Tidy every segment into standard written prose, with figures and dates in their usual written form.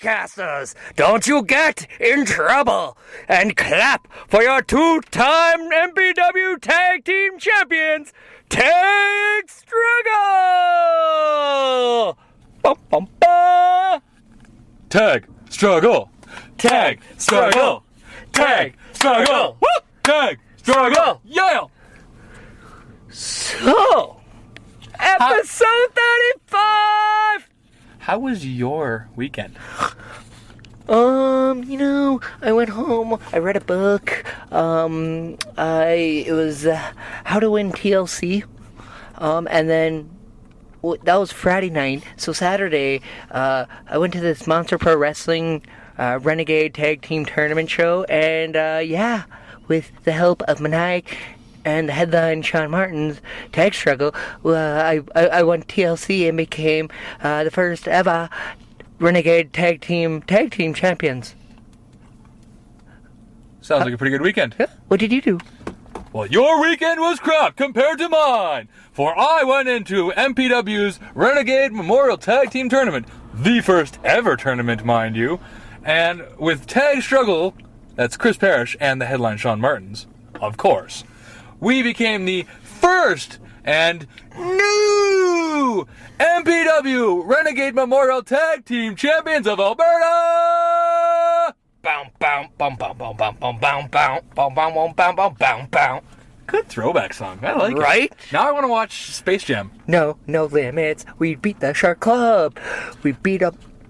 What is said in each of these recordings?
podcasters, don't you get in trouble and clap for your two-time MPW Tag Team Champions, Tag Struggle! Bum, bum, ba. Tag Struggle! Tag Struggle! Tag Struggle! Woo! Tag Struggle! Yeah! So, episode 35! How was your weekend? I went home, I read a book, it was How to Win TLC, and then that was Friday night. So Saturday, I went to this Monster Pro Wrestling Renegade Tag Team Tournament show, and with the help of Meniac and the headline Shaun Martens Tag Struggle, I won TLC and became the first ever Renegade Tag Team Champions. Sounds like a pretty good weekend. What did you do? Well, your weekend was crap compared to mine, for I went into MPW's Renegade Memorial Tag Team Tournament, the first ever tournament, mind you, and with Tag Struggle, that's Chris Perish and the headline Shaun Martens, of course, we became the first and new MPW Renegade Memorial Tag Team Champions of Alberta! Bow, bow, bum, bum, bum, bum, bum, bum, bum, bum, bum, bum, bum, bum, bum, bum. Good throwback song. I like it. Right? Now I want to watch Space Jam. No limits. We beat the Shark Club. We beat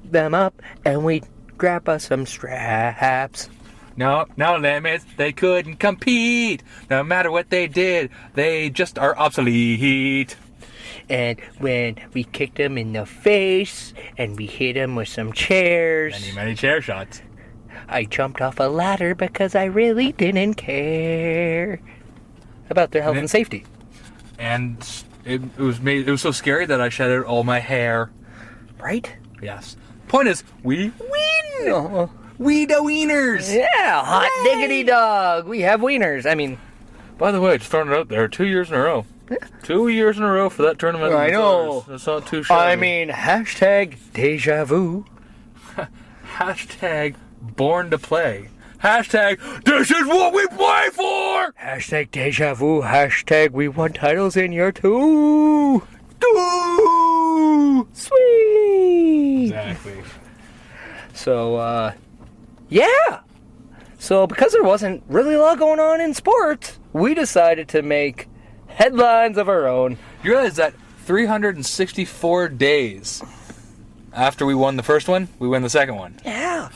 them up, and we grab us some straps. No limits. They couldn't compete. No matter what they did, they just are obsolete. And when we kicked them in the face, and we hit them with some chairs. Many chair shots. I jumped off a ladder because I really didn't care about their health and safety. And it was so scary that I shedded all my hair. Right? Yes. Point is, we win! We the wieners! Yeah, hot diggity dog. We have wieners. I mean... By the way, just throwing it out there, 2 years in a row. Yeah. 2 years in a row for that tournament. I know. That's not too shabby. I mean, hashtag deja vu. Hashtag born to play. Hashtag this is what we play for! Hashtag deja vu. Hashtag we won titles in year 2. Sweet. Exactly. So, yeah. So, because there wasn't really a lot going on in sports, we decided to make headlines of our own. You realize that 364 days after we won the first one, we win the second one. Yeah.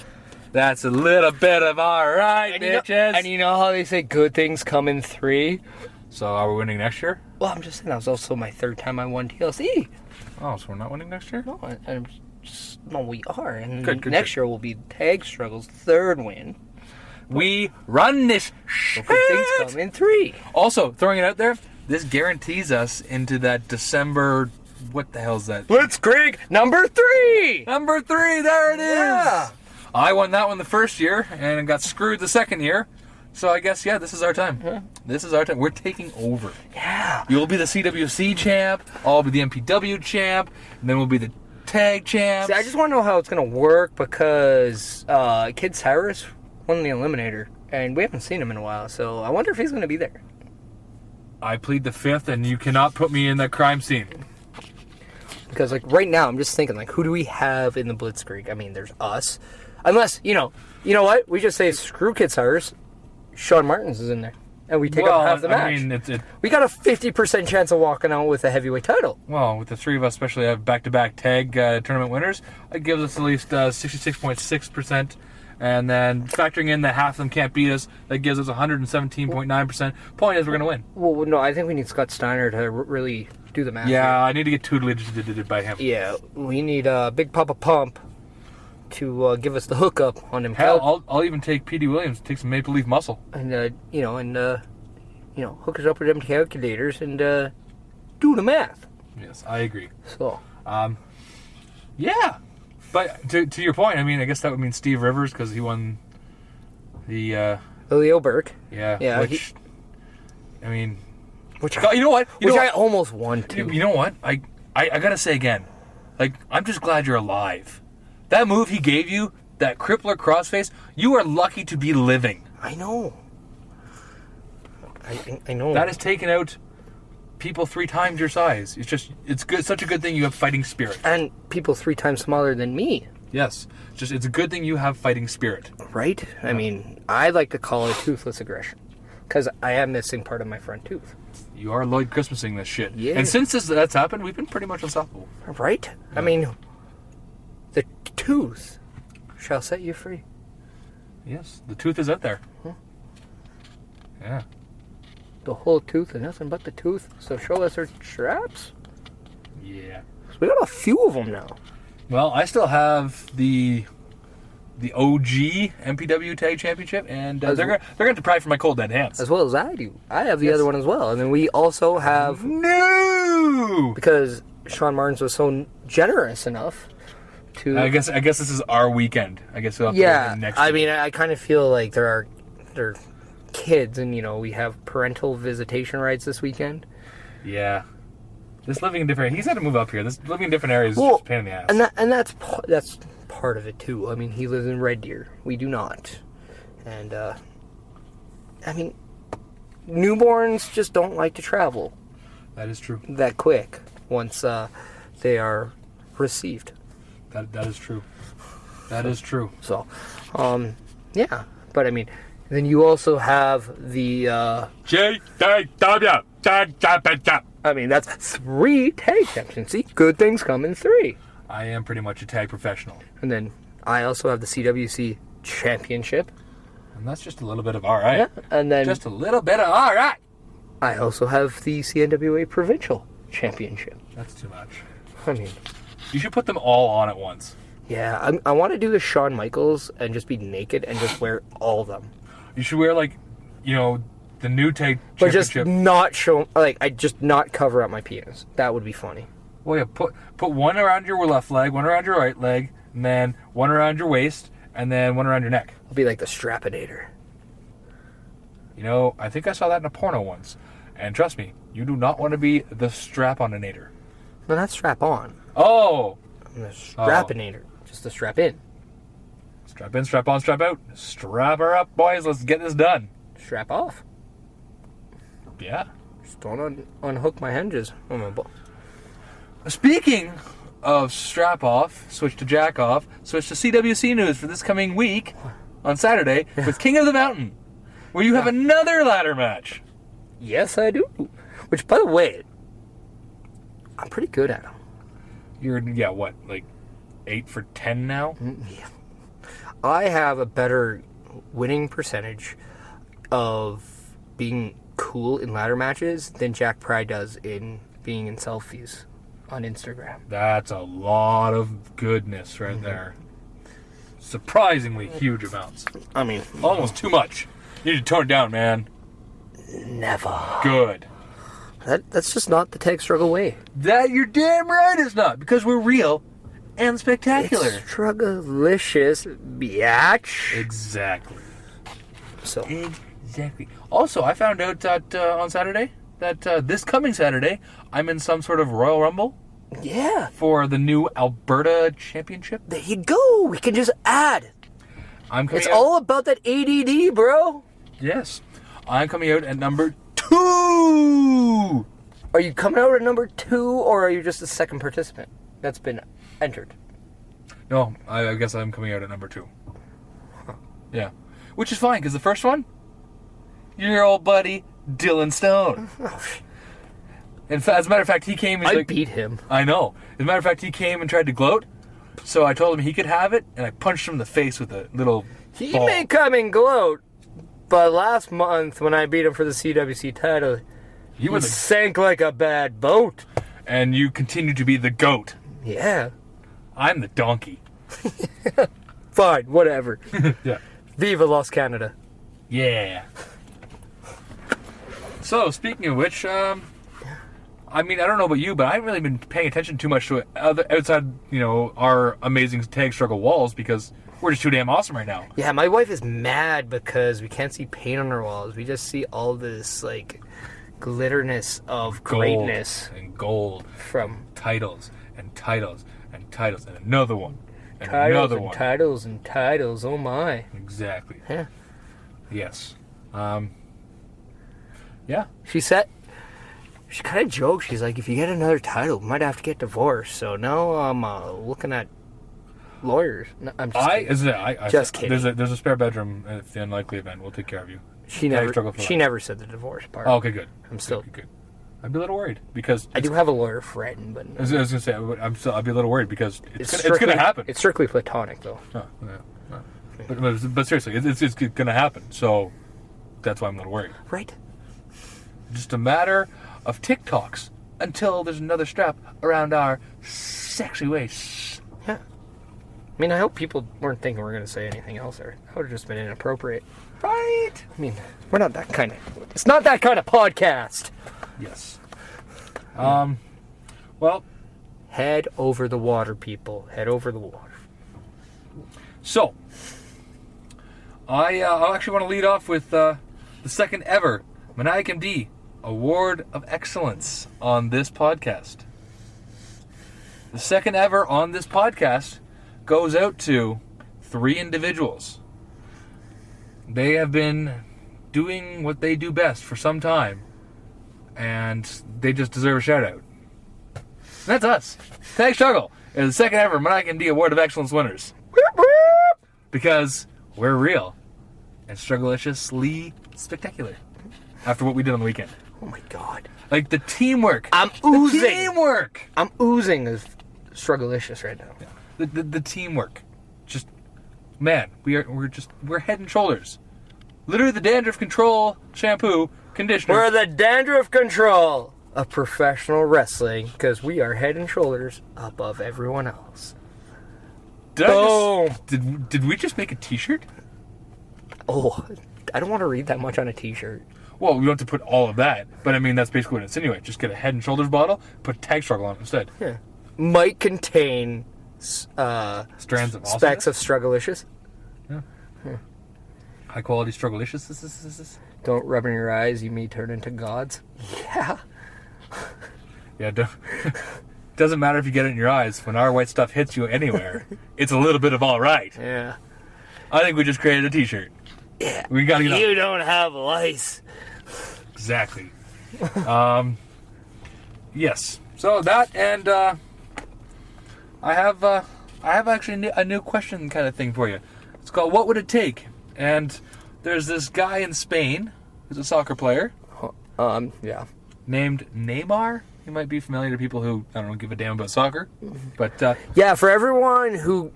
That's a little bit of alright, bitches. And you know how they say good things come in 3? So are we winning next year? Well, I'm just saying that was also my 3rd time I won TLC. Oh, so we're not winning next year? No, we are. And Good, next year will be Tag Struggle's 3rd win. We run this So good things come in 3. Also, throwing it out there, this guarantees us into that December... What the hell is that? Blitzkrieg number 3! Number 3, there it is! Yeah. I won that one the first year and got screwed the second year. So I guess, this is our time. Yeah. This is our time. We're taking over. Yeah. You'll be the CWC champ, I'll be the MPW champ, and then we'll be the tag champs. See, I just want to know how it's going to work because Kid Cyrus won the Eliminator, and we haven't seen him in a while, so I wonder if he's going to be there. I plead the 5th, and you cannot put me in that crime scene. Because, right now, I'm just thinking, who do we have in the Blitzkrieg? I mean, there's us. Unless, you know what? We just say, screw Kid Cyrus. Shaun Martens is in there. And we take up half the match. I mean, we got a 50% chance of walking out with a heavyweight title. Well, with the 3 of us, especially have back-to-back tag tournament winners, it gives us at least 66.6%. And then factoring in that half of them can't beat us, that gives us 117.9%. Point is, we're going to win. Well, no, I think we need Scott Steiner to really do the math. Yeah, I need to get tutelage by him. Yeah, we need Big Papa Pump to give us the hookup on him. Hell, I'll even take P.D. Williams, take some Maple Leaf muscle. And, hook us up with them calculators and do the math. Yes, I agree. So. Yeah. But to your point, I mean, I guess that would mean Steve Rivers because he won the... Leo Burke. Yeah. Yeah. Which, I mean... Which you know what? I almost won, too. You know what? I got to say again, I'm just glad you're alive. That move he gave you, that crippler crossface, you are lucky to be living. I know. I know. That has taken out people 3 times your size. It's good. Such a good thing you have fighting spirit. And people 3 times smaller than me. Yes. It's a good thing you have fighting spirit. Right? I mean, I like to call it toothless aggression. Because I am missing part of my front tooth. You are Lloyd Christmasing this shit. Yeah. And since that's happened, we've been pretty much unstoppable. Right? I mean, the tooth shall set you free. Yes. The tooth is out there. Huh? Yeah. The whole tooth and nothing but the tooth. So show us our straps. Yeah. So we got a few of them now. Well, I still have the OG MPW Tag Championship, and they're going to have to pry for my cold dead hands. As well as I do. I have the other one as well. And then we also have... No! Because Shaun Martens was so generous enough to... I guess this is our weekend. I guess we'll have to Yeah, wait next I week. mean, I kind of feel like they're kids, and, we have parental visitation rights this weekend. Yeah. This living in different... He's had to move up here. This living in different areas is Well, just a pain in the ass. And that's part of it, too. I mean, he lives in Red Deer. We do not. And, I mean, newborns just don't like to travel That is true. that quick once they are received. That is true. That is true. So, yeah. But, I mean, then you also have the... JW Tag Championship. I mean, that's 3 tag champions. See, good things come in 3. I am pretty much a tag professional. And then I also have the CWC Championship. And that's just a little bit of all right. Yeah. And then Just a little bit of all right. I also have the CNWA Provincial Championship. That's too much. I mean, You should put them all on at once. yeah, I want to do the Shawn Michaels and just be naked and just wear all of them. You should wear, like, the new tag But just championship. not show, I just not cover up my penis. That would be funny. Well, yeah, put one around your left leg, one around your right leg, and then one around your waist, and then one around your neck. I'll be like the Strapinator. I think I saw that in a porno once. And trust me, you do not want to be the strap-on-inator. No, not strap on. Oh! I'm the Strapinator. Just the strap in. Strap in, strap on, strap out. Strap her up, boys. Let's get this done. Strap off. Yeah. Just don't unhook my hinges. Oh my ball. Speaking of strap off, switch to jack off, switch to CWC news for this coming week on Saturday with King of the Mountain, where you have another ladder match. Yes, I do. Which, by the way, I'm pretty good at them. You're, what, like 8 for 10 now? Yeah. I have a better winning percentage of being cool in ladder matches than Jack Pride does in being in selfies on Instagram. That's a lot of goodness right there. Surprisingly huge amounts. I mean, Almost too much. You need to tone it down, man. never. Good. That's just not the tag struggle way. That you're damn right it's not, because we're real and spectacular. It's strugglicious, biatch. Exactly. So, Exactly. Also, I found out that on Saturday, that this coming Saturday, I'm in some sort of Royal Rumble yeah. for the new Alberta Championship. There you go. We can just add. I'm coming It's out. all about that ADD, bro. Yes. I'm coming out at number 2. Are you coming out at number 2, or are you just the second participant that's been entered? No, I guess I'm coming out at number 2. Yeah. Which is fine, because the first one, your old buddy, Dylan Stone. In fact, as a matter of fact, he came and I like, beat him. I know. As a matter of fact, he came and tried to gloat. So I told him he could have it, and I punched him in the face with a little He ball. may come and gloat, but last month when I beat him for the CWC title, He he was sank like a bad boat. and you continue to be the goat. Yeah. I'm the donkey. Fine, whatever. Yeah. Viva Los Canada. Yeah. So, speaking of which, I mean, I don't know about you, but I haven't really been paying attention too much to it outside, our amazing tag struggle walls, because we're just too damn awesome right now. Yeah, my wife is mad because we can't see paint on our walls. We just see all this, glitterness of greatness And gold. from... Titles and titles and titles and another one. and Titles another and one. titles and titles. Oh my. Exactly. Yeah. Yes. Yeah. She kind of joked. She's like, if you get another title, we might have to get divorced. So now I'm looking at lawyers. No, I'm just kidding. Just kidding. There's a spare bedroom at the unlikely event. We'll take care of you. She never said the divorce part. Oh, okay, good. I'm still good. I'd be a little worried because I do have a lawyer friend, but I was gonna say I'd be a little worried because it's gonna happen. It's strictly platonic, though. Oh, yeah. But seriously, it's gonna happen. So that's why I'm a little worried. Right. Just a matter of TikToks until there's another strap around our sexy waist. Yeah. I mean, I hope people weren't thinking we were going to say anything else there. That would have just been inappropriate. Right. I mean, we're not that kind of... It's not that kind of podcast. Yes. Well... Head over the water, people. Head over the water. So, I actually want to lead off with the second ever Meniac MD Award of Excellence on this podcast. The second ever on this podcast goes out to 3 individuals. They have been doing what they do best for some time, and they just deserve a shout out. And that's us. Tag Struggle is the second ever Meniac MD Award of Excellence winners. Because we're real and struggle-iciously spectacular after what we did on the weekend. Oh my god. Like the teamwork. I'm oozing. The teamwork. I'm oozing of struggle-icious right now. Yeah. The teamwork. Just, man, we're head and shoulders. Literally the dandruff control shampoo, conditioner. We're the dandruff control of professional wrestling because we are head and shoulders above everyone else. Did we just make a t-shirt? Oh, I don't want to read that much on a t-shirt. Well, we don't have to put all of that, but I mean, that's basically what it insinuates. Just get a Head and Shoulders bottle, put Tag Struggle on it instead. Yeah. Might contain strands of specks of struggle-icious. Yeah. High quality struggle-icious. Don't rub in your eyes, you may turn into gods. Yeah. Yeah, doesn't matter if you get it in your eyes. When our white stuff hits you anywhere, it's a little bit of all right. Yeah. I think we just created a t-shirt. Yeah. We gotta get You don't have lice. Exactly. Yes. So that, and I have actually a new question kind of thing for you. It's called "What Would It Take?" And there's this guy in Spain who's a soccer player. Yeah. Named Neymar. He might be familiar to people who, I don't know, give a damn about soccer. But yeah, for everyone who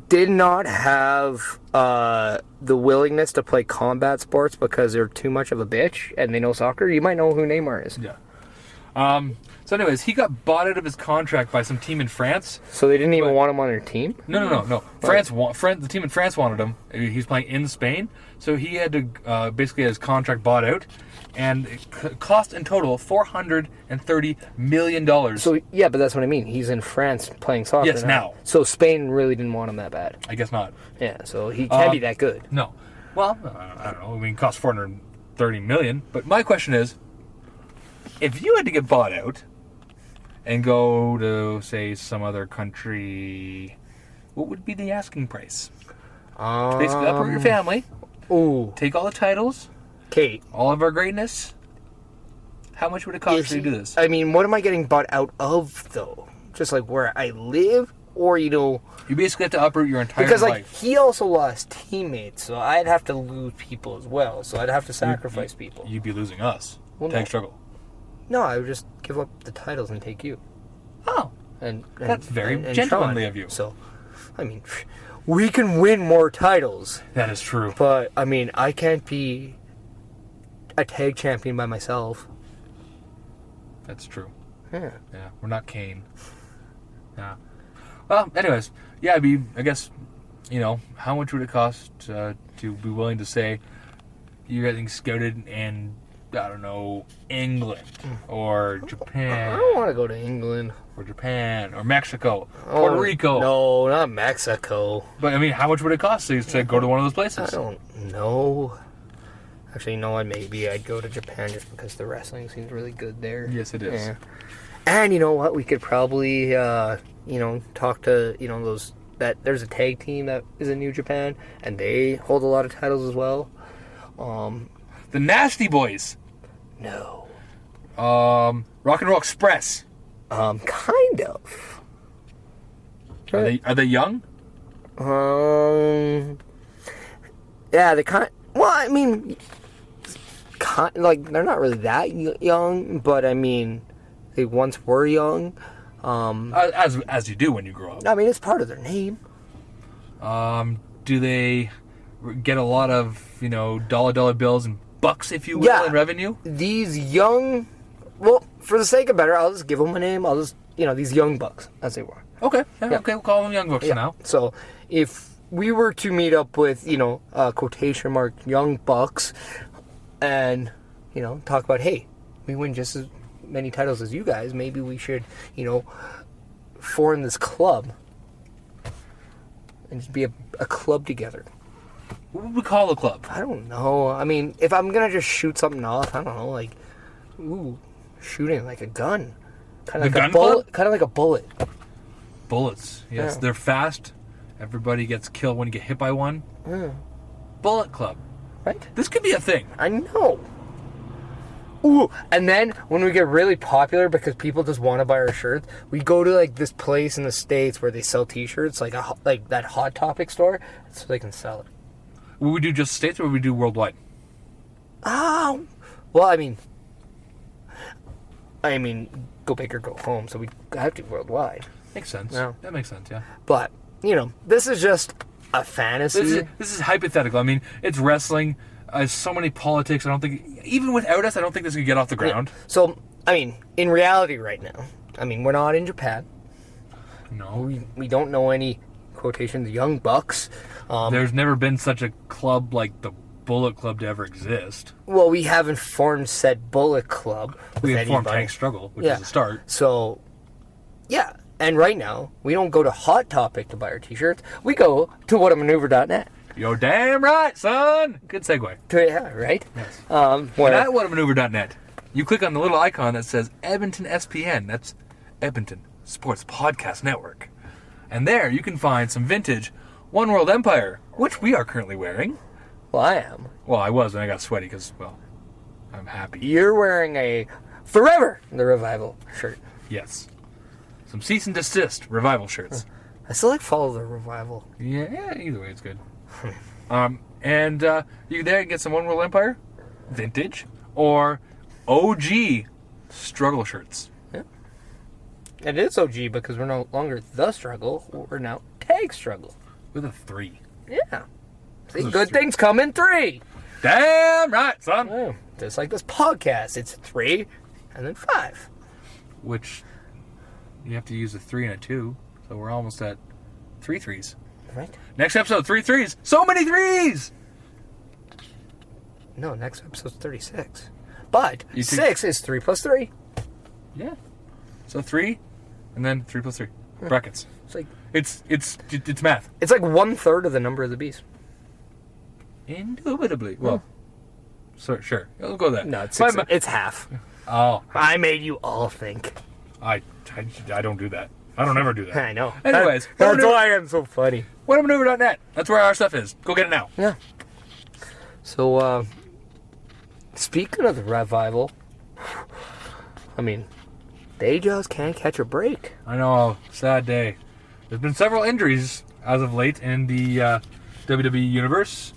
did not have the willingness to play combat sports because they're too much of a bitch and they know soccer, you might know who Neymar is. Yeah. So anyways, he got bought out of his contract by some team in France. So they didn't even want him on their team? No. The team in France wanted him. He's playing in Spain. So he had to basically have his contract bought out. And it cost in total $430 million. So, yeah, but that's what I mean. He's in France playing soccer. Yes, now. So Spain really didn't want him that bad. I guess not. Yeah, so he can't be that good. No. Well, I don't know. I mean, it cost $430 million. But my question is, if you had to get bought out and go to, say, some other country, what would be the asking price? Basically, uproot your family. Ooh. Take all the titles. Kate. All of our greatness. How much would it cost to do this? I mean, what am I getting bought out of, though? Just like where I live? Or, you basically have to uproot your entire life. Because, like, he also lost teammates, so I'd have to lose people as well. So I'd have to sacrifice people. You'd be losing us. Well, Tag Struggle. No, I would just give up the titles and take you. Oh. And that's very gentlemanly of you. So, I mean, we can win more titles. That is true. But, I mean, I can't be a tag champion by myself. That's true. Yeah. Yeah, we're not Kane. Yeah. Well, anyways, yeah, I guess, how much would it cost to be willing to say you're getting scouted in, I don't know, England or Japan? I don't want to go to England. Or Japan or Mexico, Puerto Rico. No, not Mexico. But, I mean, how much would it cost to go to one of those places? I don't know. Actually, maybe I'd go to Japan just because the wrestling seems really good there. Yes, it is. Yeah. And you know what? We could probably, talk to, those that there's a tag team that is in New Japan, and they hold a lot of titles as well. The Nasty Boys. No. Rock and Roll Express. Kind of. Are they young? Yeah, they well, I mean, like, they're not really that young, but I mean, they once were young. As you do when you grow up. I mean, it's part of their name. Do they get a lot of, dollar bills and bucks, if you will, in revenue? These young, well, for the sake of better, I'll just give them a name. I'll just, these young bucks, as they were. Okay, okay, we'll call them young bucks for now. So, if we were to meet up with, quotation mark, young bucks, and, talk about, hey, we win just as many titles as you guys, maybe we should, form this club and just be a club together. What would we call the club? I don't know. I mean, if I'm gonna just shoot something off, I don't know, like, shooting like a gun. Kind of like a bullet. Kind of like a bullet. Bullets. Yes, they're fast. Everybody gets killed when you get hit by one. Yeah. Bullet Club. Right? This could be a thing. I know. Ooh, and then when we get really popular because people just want to buy our shirts, we go to like this place in the States where they sell T-shirts, like that Hot Topic store, so they can sell it. Would we do just States or would we do worldwide? Oh, well, I mean, go big or go home, so we have to worldwide. Makes sense. Yeah. That makes sense, yeah. But, this is just a fantasy. This is hypothetical. I mean, it's wrestling. So many politics. I don't think, even without us, I don't think this could get off the ground. Yeah. So, I mean, in reality right now, we're not in Japan. No. We don't know any, quotations, young bucks. There's never been such a club like the Bullet Club to ever exist. Well, we haven't formed said Bullet Club with We have formed anybody. Tank Struggle, which is a start. So, yeah. And right now, we don't go to Hot Topic to buy our T-shirts. We go to whatamaneuver.net. You're damn right, son! Good segue. Yeah, right? Yes. Where, And at whatamaneuver.net, you click on the little icon that says Edmonton SPN. That's Edmonton Sports Podcast Network. And there you can find some vintage One World Empire, which we are currently wearing. well, I am. Well, I was, and I got sweaty because, well, I'm happy. You're wearing a Forever the Revival shirt. Yes. Some cease and desist revival shirts. I still like Follow the Revival. Yeah, either way, it's good. And you there get some One World Empire, vintage, or OG struggle shirts. Yeah. It is OG because we're no longer the struggle. We're now Tag Struggle. With a 3. Yeah. See, good things come in 3. Damn right, son. Yeah. Just like this podcast. It's 3 and then 5. Which you have to use a 3 and a 2, so we're almost at 3 threes. Right? Next episode, 3 threes. So many threes! No, next episode's 36. But You think- 6 is 3 plus 3. Yeah. So 3, and then 3 plus 3. Brackets. It's like It's math. it's like 1/3 of the number of the beast. Indubitably. Well, so, sure. We'll go that. No, it's My six, it's half. Oh, I made you all think. I don't do that. I don't ever do that. I know. Anyways, that's why I'm so funny. whatamaneuver.net. That's where our stuff is. Go get it now. Yeah. So, speaking of the revival, they just can't catch a break. I know. Sad day. There's been several injuries as of late in the WWE universe,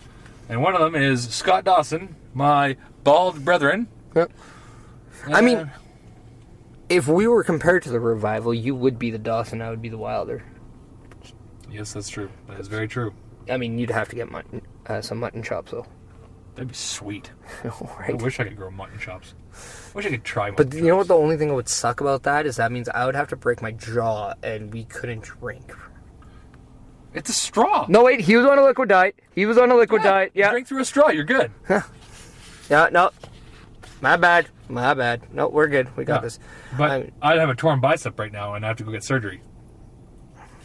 and one of them is Scott Dawson, my bald brethren. Yep. If we were compared to the revival, you would be the Dawson, I would be the Wilder. Yes, that's true. That is very true. You'd have to get some mutton chops, though. That'd be sweet. Right? I wish I could grow mutton chops. Wish I could try mutton But chops. you know what? The only thing that would suck about that is that means I would have to break my jaw, and we couldn't drink. It's a straw. No, wait. He was on a liquid diet. Yeah. Drink through a straw. You're good. Yeah, no. My bad. No, we're good. We got this. But I'd have a torn bicep right now and I have to go get surgery,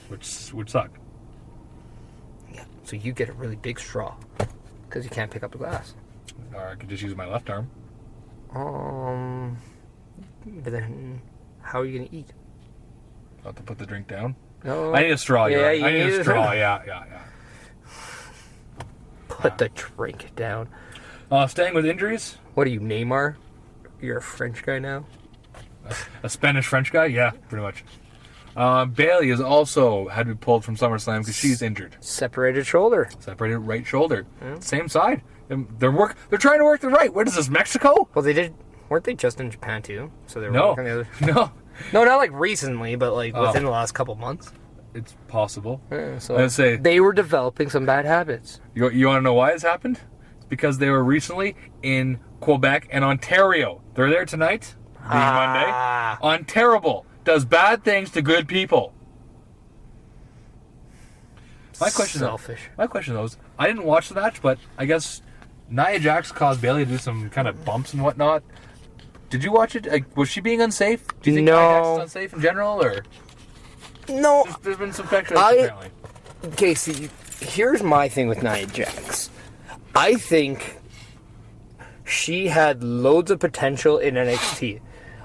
which would suck. Yeah. So you get a really big straw because you can't pick up the glass. Or I could just use my left arm. But then how are you gonna eat? I'll have to put the drink down. No. I need a straw. Yeah, I need a straw. Yeah. Put the drink down. Staying with injuries. What are you, Neymar? You're a French guy now? A Spanish-French guy? Yeah, pretty much. Bailey has also had to be pulled from SummerSlam because she's injured. Separated shoulder. Separated right shoulder. Yeah. Same side. They're trying to work the right. What is this, Mexico? Well, weren't they just in Japan too? So they were working the other. No, not like recently, but like within the last couple months. It's possible. Yeah, so I'd say they were developing some bad habits. You want to know why it's happened? It's because they were recently in Quebec and Ontario. They're there tonight, being Monday. Ontario does bad things to good people. My question though is, I didn't watch the match, but I guess Nia Jax caused Bailey to do some kind of bumps and whatnot. Did you watch it? Like, was she being unsafe? Do you think Nia Jax is unsafe in general, or no? There's been some speculation apparently. Okay, see, here's my thing with Nia Jax. I think she had loads of potential in NXT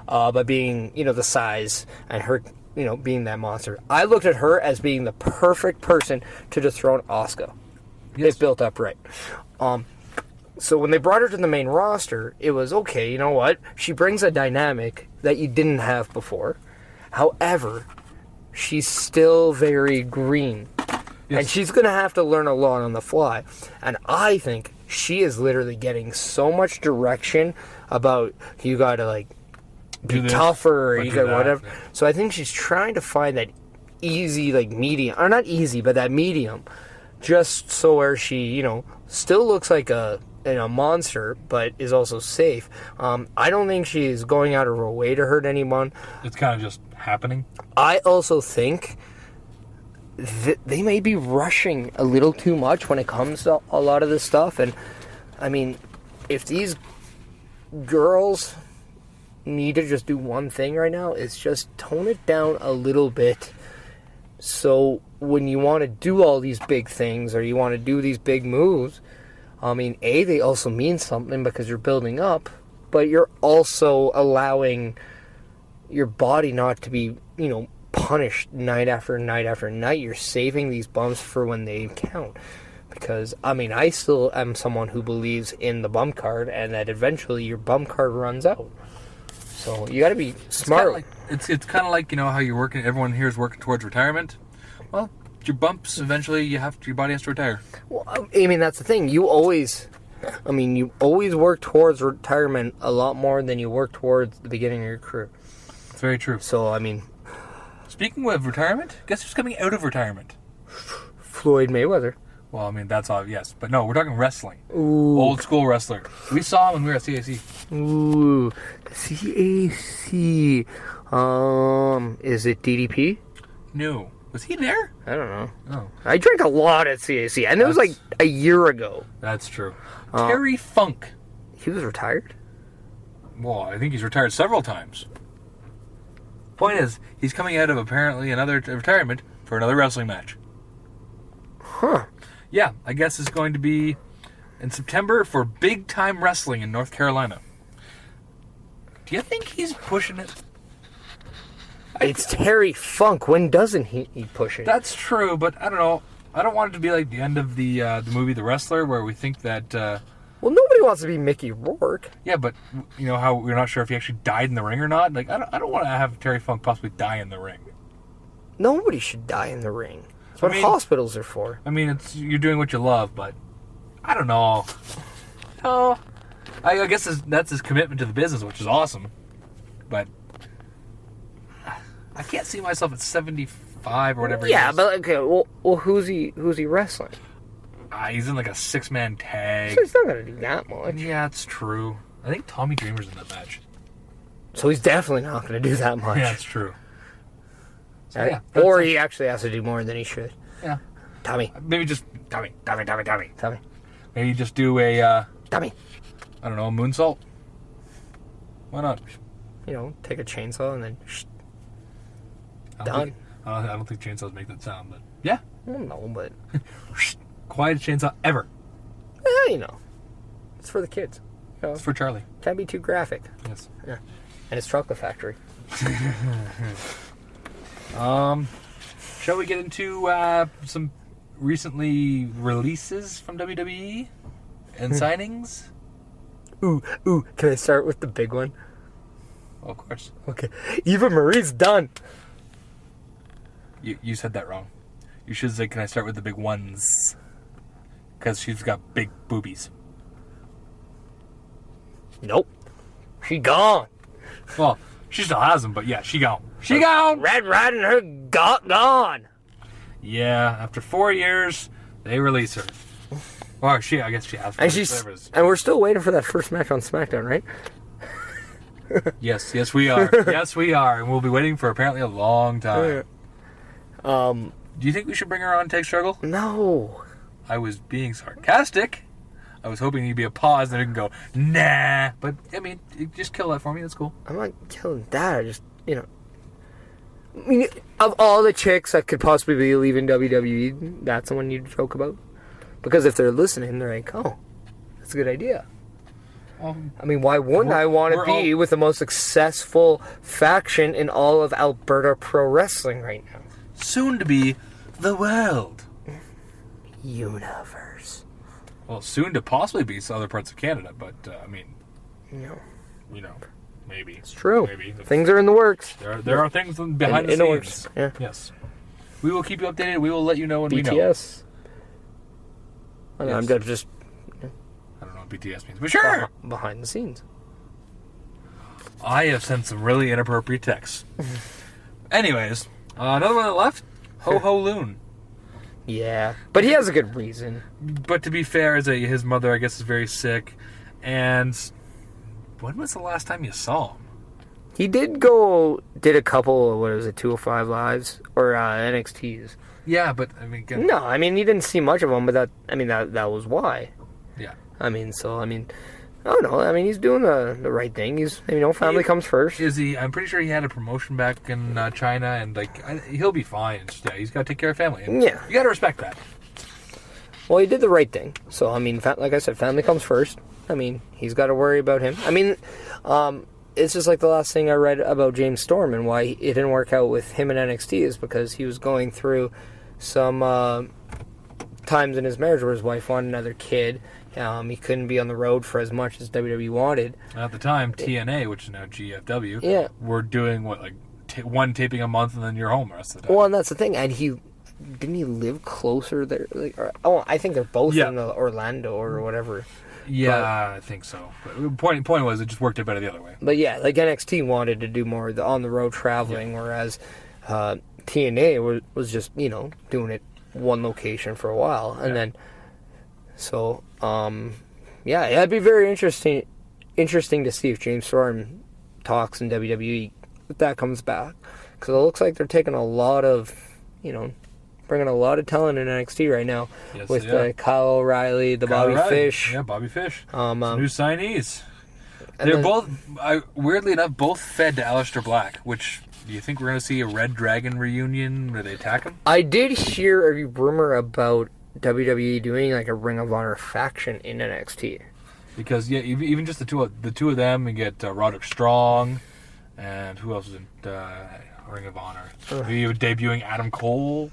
by being, the size and her, being that monster. I looked at her as being the perfect person to dethrone Asuka. Yes. If built up right. So when they brought her to the main roster, it was, okay, you know what? She brings a dynamic that you didn't have before. However, she's still very green. Yes. And she's going to have to learn a lot on the fly. And I think she is literally getting so much direction about, you got to, be tougher, or you got whatever. Yeah. So I think she's trying to find that easy, medium. Or not easy, but that medium. Just so where she, still looks like a monster, but is also safe. I don't think she's going out of her way to hurt anyone. It's kind of just happening. I also think they may be rushing a little too much when it comes to a lot of this stuff. And, I mean, if these girls need to just do one thing right now, it's just tone it down a little bit. So when you want to do all these big things or you want to do these big moves, I mean, they also mean something because you're building up, but you're also allowing your body not to be, punished night after night after night. You're saving these bumps for when they count. Because, I mean, I still am someone who believes in the bump card and that eventually your bump card runs out. So you got to be smart. It's kind of like, how you're working, everyone here is working towards retirement. Well, your bumps, eventually your body has to retire. Well, I mean, that's the thing. You always work towards retirement a lot more than you work towards the beginning of your career. It's very true. So, I mean... Speaking of retirement, guess who's coming out of retirement? Floyd Mayweather. Well, I mean, that's obvious, yes. But no, we're talking wrestling. Ooh. Old school wrestler. We saw him when we were at CAC. Ooh. CAC. Is it DDP? No. Was he there? I don't know. Oh. I drank a lot at CAC, and it was like a year ago. That's true. Terry Funk. He was retired? Well, I think he's retired several times. Point is, he's coming out of apparently another retirement for another wrestling match. Huh. Yeah, I guess it's going to be in September for big time wrestling in North Carolina. Do you think he's pushing it? It's Terry Funk. When doesn't he push it? That's true, but I don't know. I don't want it to be like the end of the movie The Wrestler, where we think that... Well, nobody wants to be Mickey Rourke. Yeah, but how we're not sure if he actually died in the ring or not? Like, I don't want to have Terry Funk possibly die in the ring. Nobody should die in the ring. That's what hospitals are for. I mean, you're doing what you love, but I don't know. Oh, I guess that's his commitment to the business, which is awesome. But I can't see myself at 75 or whatever. Yeah, but okay. Well, who's he wrestling? He's in like a 6-man tag. So he's not gonna do that much. Yeah, it's true. I think Tommy Dreamer's in that match. So he's definitely not gonna do that much. Yeah, that's true. So, yeah, or he actually has to do more than he should. Yeah. Tommy. Maybe just Tommy. Tommy. Maybe just do a Tommy. I don't know, a moonsault. Why not? Take a chainsaw and then done. I don't think chainsaws make that sound, but yeah. Well, no, but quietest chainsaw ever. It's for the kids. It's for Charlie. Can't be too graphic. Yes. Yeah. And it's Chocolate Factory. Shall we get into some recently releases from WWE and signings? Ooh, can I start with the big one? Oh, of course. Okay. Eva Marie's done. You said that wrong. You should say, can I start with the big ones? Because she's got big boobies. Nope. She gone. Well, she still has them, but yeah, she gone. She gone! Red Riding Hood gone. Yeah, after 4 years, they release her. Well, I guess she has. And we're still waiting for that first match on SmackDown, right? Yes, we are. Yes, we are. And we'll be waiting for apparently a long time. Do you think we should bring her on Take Struggle? No. I was being sarcastic. I was hoping you'd be a pause and you can go, nah. But, I mean, you just kill that for me. That's cool. I'm not killing that. I just, I mean, of all the chicks that could possibly be leaving WWE, that's the one you'd joke about. Because if they're listening, they're like, oh, that's a good idea. I mean, why wouldn't I want to be with the most successful faction in all of Alberta Pro Wrestling right now? Soon to be the world. Universe. Well, soon to possibly be other parts of Canada, but, I mean... No. Maybe. It's true. Maybe. Things are in the works. There are things behind the scenes. Works. Yeah. Yes. We will keep you updated. We will let you know when we know. BTS. Yes. I'm just... I don't know what BTS means, but sure! Behind the scenes. I have sent some really inappropriate texts. Anyways, another one that left? Ho Ho Loon. Yeah, but he has a good reason. But to be fair, his mother, I guess, is very sick. And when was the last time you saw him? He did a couple of, 205 Lives? Or NXTs. Yeah, but, I mean... No, I mean, you didn't see much of him, but that was why. Yeah. I don't know. I mean, he's doing the right thing. Family comes first. Is he? I'm pretty sure he had a promotion back in China, and he'll be fine. He's got to take care of family. And yeah, you got to respect that. Well, he did the right thing. So I mean, like I said, family comes first. I mean, he's got to worry about him. I mean, it's just like the last thing I read about James Storm and why it didn't work out with him in NXT is because he was going through some times in his marriage where his wife wanted another kid. He couldn't be on the road for as much as WWE wanted. At the time, TNA, which is now GFW, were doing one taping a month and then you're home the rest of the time. Well, and that's the thing. And didn't he live closer there? I think they're both in Orlando or whatever. Yeah, I think so. But the point was, it just worked out better the other way. But yeah, like NXT wanted to do more on the road traveling, whereas TNA was just doing it one location for a while, and then. So, it'd be very interesting to see if James Storm talks in WWE, if that comes back. Because it looks like they're taking a lot of, bringing a lot of talent in NXT right now. Yes, with Kyle O'Reilly, Bobby Fish. Yeah, Bobby Fish. Some new signees. They're both, weirdly enough, both fed to Aleister Black, which... Do you think we're going to see a Red Dragon reunion where they attack him? I did hear a rumor about WWE doing like a Ring of Honor faction in NXT. Because even just the two of them, you get Roderick Strong, and who else is in Ring of Honor? Maybe debuting Adam Cole,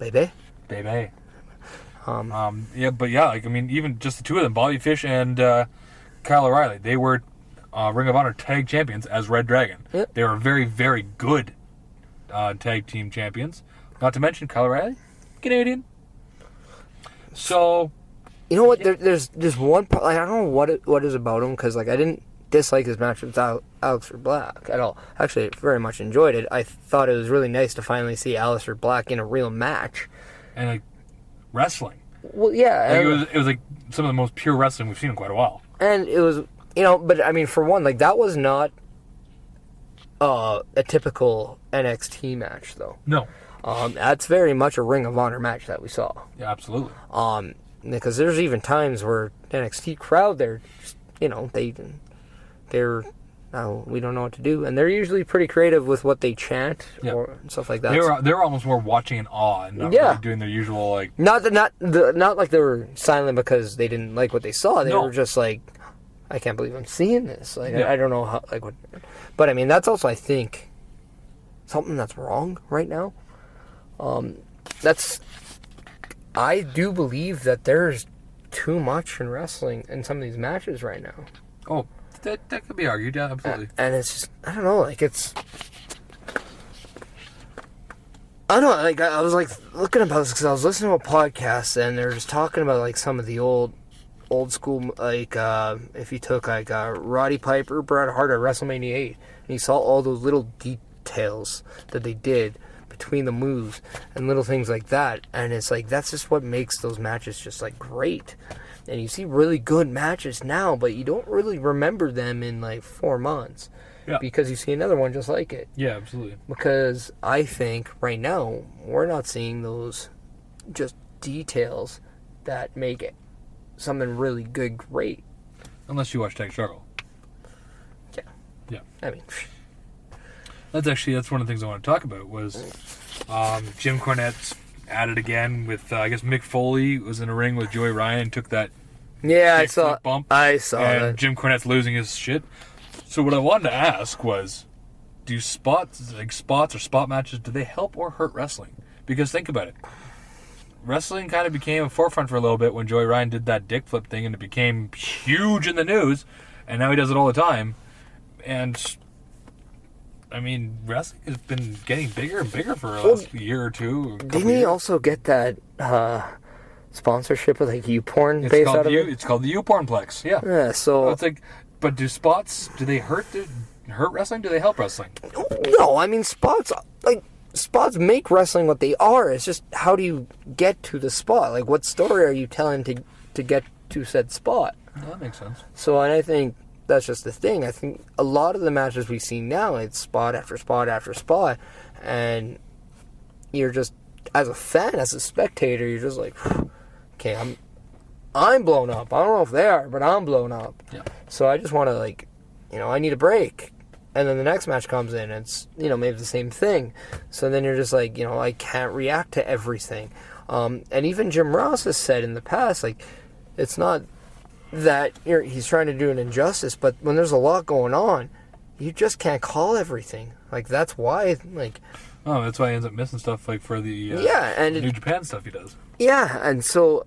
Baby. Even just the two of them, Bobby Fish and Kyle O'Reilly, they were Ring of Honor tag champions as Red Dragon. Yep. They were very, very good tag team champions. Not to mention Kyle O'Reilly, Canadian. So, you know what? There's one part. I don't know what is about him because I didn't dislike his match with Aleister Black at all. Actually, I very much enjoyed it. I thought it was really nice to finally see Aleister Black in a real match and wrestling. Well, yeah, it was like some of the most pure wrestling we've seen in quite a while. And it was, but I mean, for one, that was not a typical NXT match, though. No. That's very much a Ring of Honor match that we saw. Yeah, absolutely. Because there's even times where NXT crowd, they're just, they're we don't know what to do, and they're usually pretty creative with what they chant or stuff like that. They were almost more watching in awe and not really doing their usual Not like they were silent because they didn't like what they saw. They were just like, I can't believe I'm seeing this. I don't know how what. But I mean, that's also I think something that's wrong right now. I do believe that there's too much in wrestling in some of these matches right now. Oh, that could be argued, yeah, absolutely. And it's just, I don't know, like, it's... I don't know, like, I was, like, looking about this because I was listening to a podcast, and they're just talking about, like, some of the old school, like, if you took, like, Roddy Piper, Bret Hart at WrestleMania 8, and you saw all those little details that they did between the moves and little things like that, and it's like, that's just what makes those matches just, like, great. And you see really good matches now, but you don't really remember them in, like, 4 months. Yeah. Because you see another one just like it. Yeah, absolutely. Because I think right now, we're not seeing those just details that make it something really good great. Unless you watch Tag Struggle. Yeah. Yeah. I mean... That's one of the things I want to talk about was Jim Cornette's at it again with, I guess Mick Foley was in a ring with Joey Ryan, took that Yeah, I big saw flip bump. I saw and that. Jim Cornette's losing his shit. So what I wanted to ask was, do spots or spot matches, do they help or hurt wrestling? Because think about it. Wrestling kind of became a forefront for a little bit when Joey Ryan did that dick flip thing, and it became huge in the news, and now he does it all the time. And I mean, wrestling has been getting bigger and bigger for the last year or two. Didn't he also get that sponsorship with like YouPorn based out of it? It's called the YouPornplex. Yeah. Yeah. So It's like, but do spots? Do they hurt wrestling? Do they help wrestling? no, I mean spots make wrestling what they are. It's just how do you get to the spot? Like, what story are you telling to get to said spot? Yeah, that makes sense. So, and I think that's just the thing. I think a lot of the matches we see now, it's spot after spot after spot, and you're just, as a fan, as a spectator, you're just like, okay, I'm blown up. I don't know if they are, but I'm blown up. Yeah. So I just want to, like, I need a break. And then the next match comes in, and it's, maybe the same thing. So then you're just like, I can't react to everything. And even Jim Ross has said in the past, like, it's not that he's trying to do an injustice, but when there's a lot going on, you just can't call everything. Like, that's why, like... Oh, that's why he ends up missing stuff, like, for the and New Japan stuff he does. Yeah, and so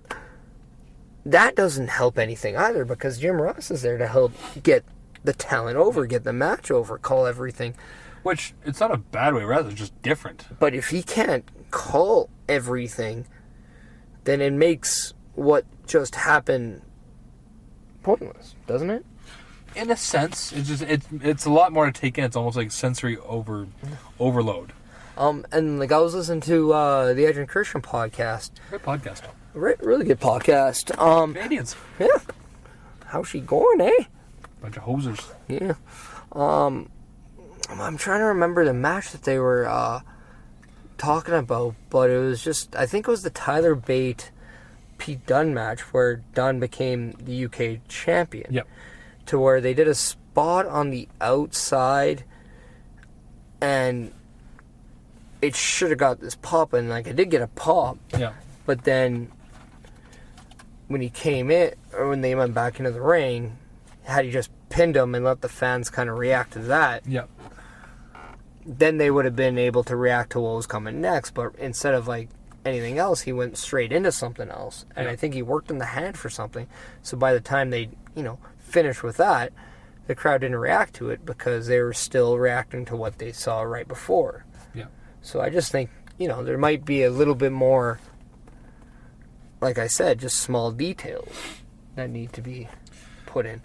that doesn't help anything either, because Jim Ross is there to help get the talent over, get the match over, call everything. Which, it's not a bad way, rather, it's just different. But if he can't call everything, then it makes what just happened pointless, doesn't it? In a sense, it's a lot more to take in. It's almost like sensory overload. And like I was listening to the Adrian Christian podcast. Great podcast. Really good podcast. Canadians. Yeah. How's she going, eh? Bunch of hosers. Yeah. I'm trying to remember the match that they were talking about, but it was just, I think it was the Tyler Bate Pete Dunne match where Dunne became the UK champion. Yep. To where they did a spot on the outside, and it should have got this pop, and like it did get a pop. Yeah. But then when he came in, or when they went back into the ring, had he just pinned him and let the fans kind of react to that, Yep. then they would have been able to react to what was coming next. But instead of like anything else, he went straight into something else. And Yeah. I think he worked in the hand for something. So by the time they, finished with that, the crowd didn't react to it because they were still reacting to what they saw right before. Yeah. So I just think, there might be a little bit more, like I said, just small details that need to be put in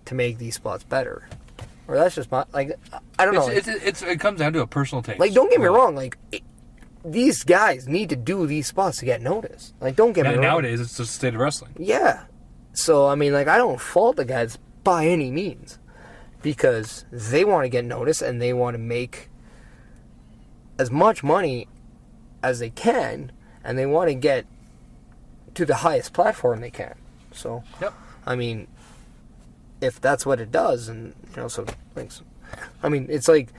to make these spots better. Or that's just my, like, I don't know. It comes down to a personal taste. Like, don't get me wrong, like, these guys need to do these spots to get noticed. Like, don't get me wrong. Nowadays, it's just a state of wrestling. Yeah. So, I mean, like, I don't fault the guys by any means. Because they want to get noticed and they want to make as much money as they can. And they want to get to the highest platform they can. So, Yep. I mean, if that's what it does, and, so, thanks. I mean, it's like,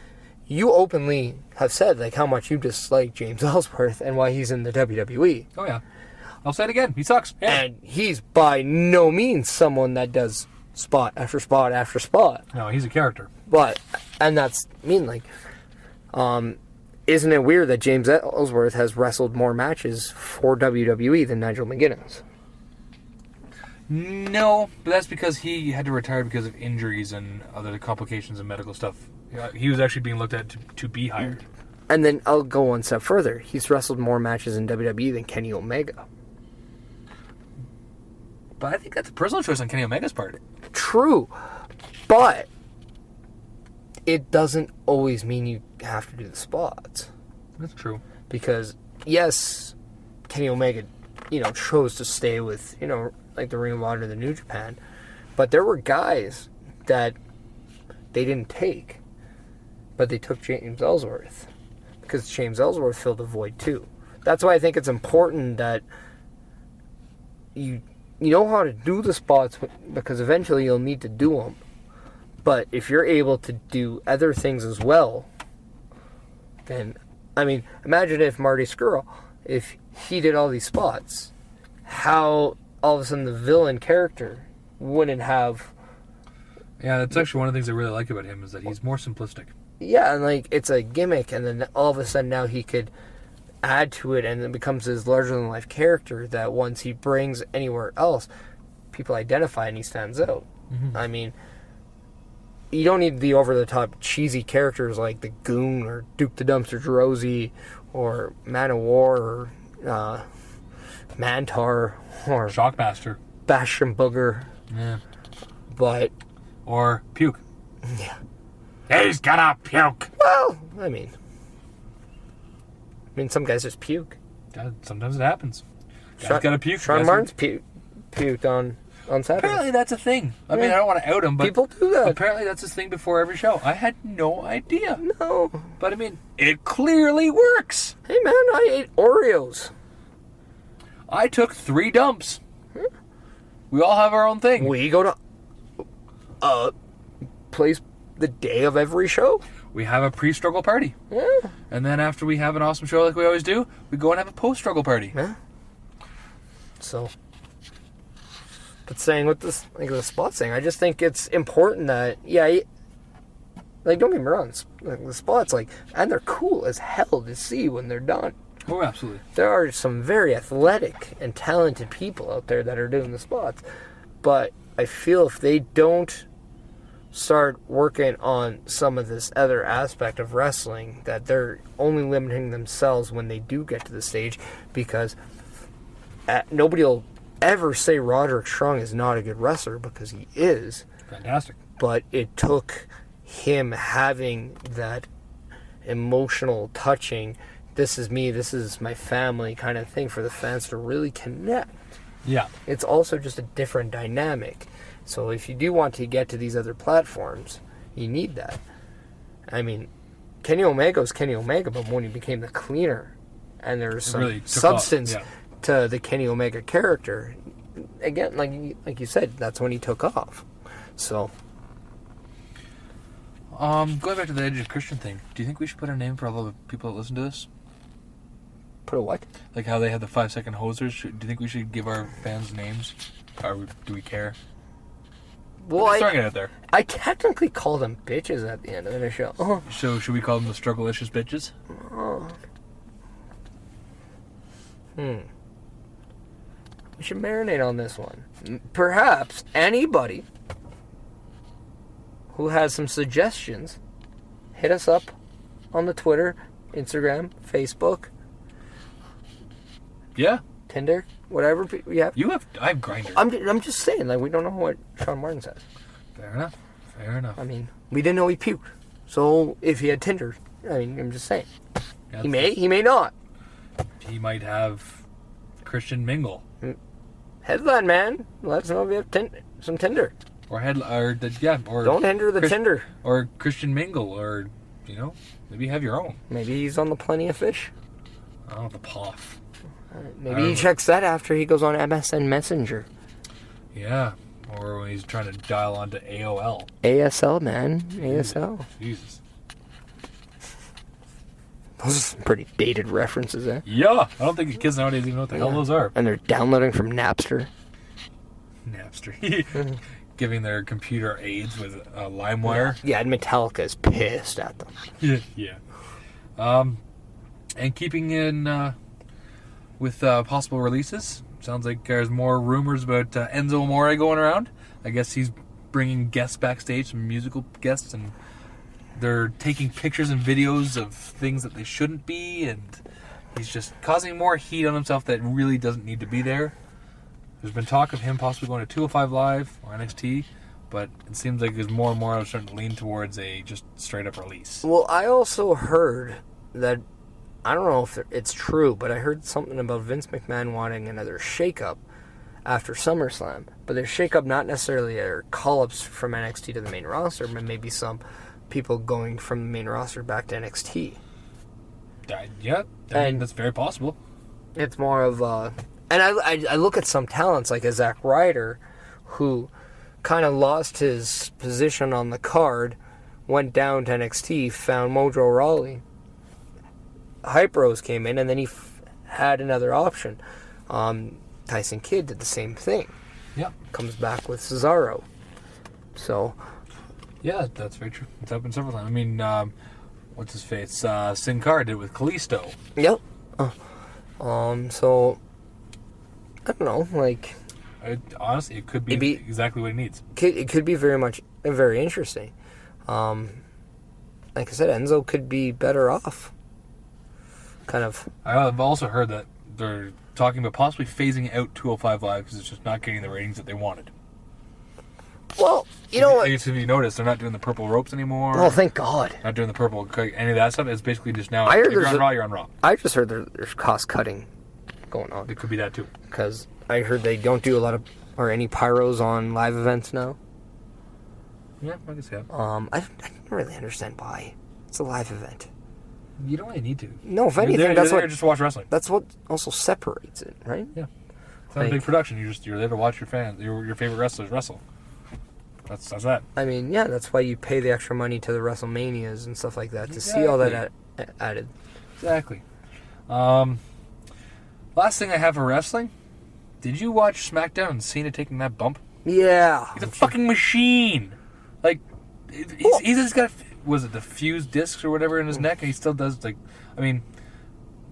you openly have said, like, how much you dislike James Ellsworth and why he's in the WWE. Oh, yeah. I'll say it again. He sucks. Yeah. And he's by no means someone that does spot after spot after spot. No, he's a character. But, and that's, like, isn't it weird that James Ellsworth has wrestled more matches for WWE than Nigel McGuinness? No, but that's because he had to retire because of injuries and other complications and medical stuff. He was actually being looked at to be hired. And then I'll go one step further. He's wrestled more matches in WWE than Kenny Omega. But I think that's a personal choice on Kenny Omega's part. True, but it doesn't always mean you have to do the spots. That's true. Because, yes, Kenny Omega, chose to stay with, like the Ring of Honor, the New Japan. But there were guys that they didn't take, but they took James Ellsworth. Because James Ellsworth filled the void too. That's why I think it's important that you know how to do the spots, because eventually you'll need to do them. But if you're able to do other things as well, then, imagine if Marty Scurll, if he did all these spots, how all of a sudden the villain character wouldn't have... Yeah, that's actually one of the things I really like about him, is that he's more simplistic. Yeah, and it's a gimmick, and then all of a sudden now he could add to it, and it becomes his larger-than-life character that once he brings anywhere else, people identify and he stands out. Mm-hmm. You don't need the over-the-top cheesy characters like the Goon or Duke the Dumpster Droese or Man of War or Mantar or Shockmaster. Bastion Booger. Yeah. But... Or Puke. Yeah. He's gonna puke! Well, some guys just puke. Sometimes it happens. Guys gotta puke. Shaun Martens puked on Saturday. Apparently that's a thing. I don't want to out him, but... People do that. Apparently that's his thing before every show. I had no idea. No. But it clearly works. Hey man, I ate Oreos. I took 3 dumps. We all have our own thing. We go to place the day of every show. We have a pre-struggle party. Yeah. And then after we have an awesome show like we always do, we go and have a post-struggle party. Yeah. So, but saying with this, the spots thing, I just think it's important that, don't get me wrong, the spots, and they're cool as hell to see when they're done. Oh, absolutely. There are some very athletic and talented people out there that are doing the spots, but I feel if they don't start working on some of this other aspect of wrestling, that they're only limiting themselves when they do get to the stage, because nobody will ever say Roderick Strong is not a good wrestler, because he is. Fantastic. But it took him having that emotional, touching, this is me, this is my family kind of thing for the fans to really connect. Yeah. It's also just a different dynamic. So if you do want to get to these other platforms, you need that. Kenny Omega's Kenny Omega, but when he became the cleaner, and there's some really substance to the Kenny Omega character, again, like you said, that's when he took off. So, going back to the Edge of Christian thing, do you think we should put a name for all the people that listen to this? Put a what? Like how they had the 5-second hosers. Do you think we should give our fans names? Or do we care? Well, I'm throwing it out there. I technically call them bitches at the end of the show. So should we call them the Struggle-licious bitches? We should marinate on this one. Perhaps anybody who has some suggestions, hit us up on the Twitter, Instagram, Facebook. Yeah. Tinder, whatever we have. I have Grindr. I'm just saying, we don't know what Shaun Martens has. Fair enough. We didn't know he puked. So if he had Tinder, I'm just saying. Yeah, he may not. He might have Christian Mingle. Headline man, let us know if you have some Tinder. Or don't hinder the Tinder. Or Christian Mingle, or maybe have your own. Maybe he's on the Plenty of Fish. Oh, the POF. Maybe he checks that after he goes on MSN Messenger. Yeah, or when he's trying to dial onto AOL. ASL, man. ASL. Jesus. Those are some pretty dated references, eh? Yeah, I don't think the kids nowadays even know what the hell those are. And they're downloading from Napster. Napster. Giving their computer aids with LimeWire. Yeah, and Metallica is pissed at them. Yeah. And keeping in with possible releases, sounds like there's more rumors about Enzo Amore going around. I guess he's bringing guests backstage, some musical guests, and they're taking pictures and videos of things that they shouldn't be, and he's just causing more heat on himself that really doesn't need to be there. There's been talk of him possibly going to 205 Live or NXT, but it seems like there's more and more starting to lean towards a just straight up release. Well, I also heard that, I don't know if it's true, but I heard something about Vince McMahon wanting another shakeup after SummerSlam. But their shakeup not necessarily are call-ups from NXT to the main roster, but maybe some people going from the main roster back to NXT. Yeah, I mean, that's very possible. It's more of and I look at some talents like a Zack Ryder, who kind of lost his position on the card, went down to NXT, found Mojo Rawley. Hype Rose came in, and then he had another option. Tyson Kidd did the same thing. Yep. Comes back with Cesaro. So. Yeah, that's very true. It's happened several times. I mean, what's his face? Sin Cara did it with Kalisto. Yep. So, I don't know, like. Honestly, it could be exactly what he needs. It could be very interesting. Like I said, Enzo could be better off. Kind of. I've also heard that they're talking about possibly phasing out 205 Live because it's just not getting the ratings that they wanted. Well, you know what? If you notice, they're not doing the purple ropes anymore. Oh, thank God. Not doing the purple, any of that stuff. It's basically just now, if you're on Raw, you're on Raw. I just heard there's cost cutting going on. It could be that too. Because I heard they don't do a lot of, or any pyros on live events now. Yeah, I can see that. I didn't really understand why. It's a live event. You don't really need to. No, if anything, that's what just watch wrestling. That's what also separates it, right? Yeah, it's not a big production. You're there to watch your fans, your favorite wrestlers wrestle. That's that. I mean, yeah, that's why you pay the extra money to the WrestleManias and stuff like that to see all that added. Exactly. Last thing I have for wrestling. Did you watch SmackDown and Cena taking that bump? Yeah. He's a fucking machine. Like, he's just got, was it the fused discs or whatever in his neck, and he still does, like, I mean,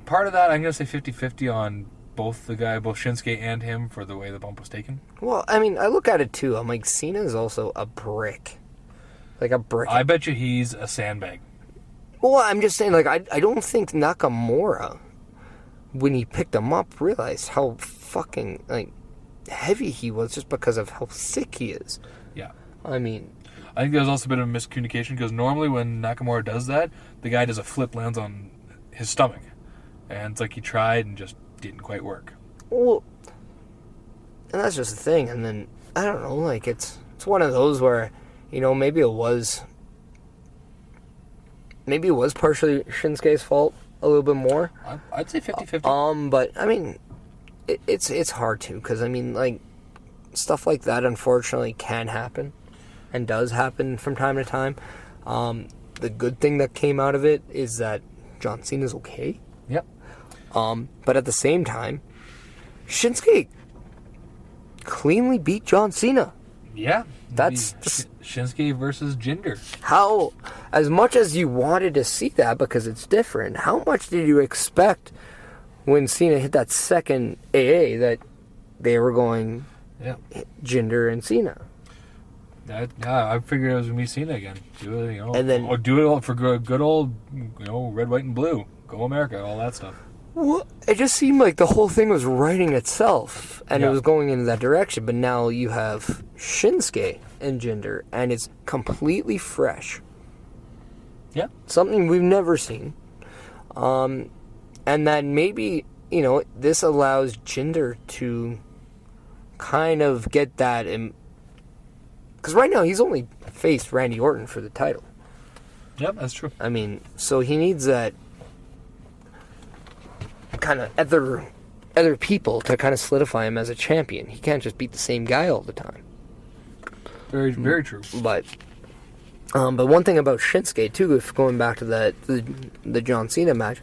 part of that, I'm going to say 50-50 on both Shinsuke and him for the way the bump was taken. Well, I mean, I look at it too. I'm like, Cena's also a brick. Like a brick. I bet you he's a sandbag. Well, I'm just saying, like, I don't think Nakamura, when he picked him up, realized how fucking, like, heavy he was just because of how sick he is. Yeah. I mean, I think there's also a bit of a miscommunication because normally when Nakamura does that, the guy does a flip, lands on his stomach. And it's like he tried and just didn't quite work. Well, and that's just the thing. And then, I don't know, like, it's one of those where, you know, maybe it was partially Shinsuke's fault a little bit more. I'd say 50-50. But, I mean, it's hard to, because, I mean, like, stuff like that unfortunately can happen and does happen from time to time. The good thing that came out of it is that John Cena's okay. Yep. But at the same time, Shinsuke cleanly beat John Cena. Yeah. That's Shinsuke versus Jinder. How, as much as you wanted to see that because it's different, how much did you expect when Cena hit that second AA that they were going Jinder and Cena? I figured it was going to be Cena again. Do it, and then, or do it all for good old, red, white, and blue. Go America, all that stuff. Well, it just seemed like the whole thing was writing itself, and it was going in that direction. But now you have Shinsuke and Jinder, and it's completely fresh. Yeah. Something we've never seen. And that maybe, this allows Jinder to kind of get that. Because right now he's only faced Randy Orton for the title. Yep, that's true. I mean, so he needs that kind of other people to kind of solidify him as a champion. He can't just beat the same guy all the time. Very, very true. But one thing about Shinsuke too, if going back to the John Cena match,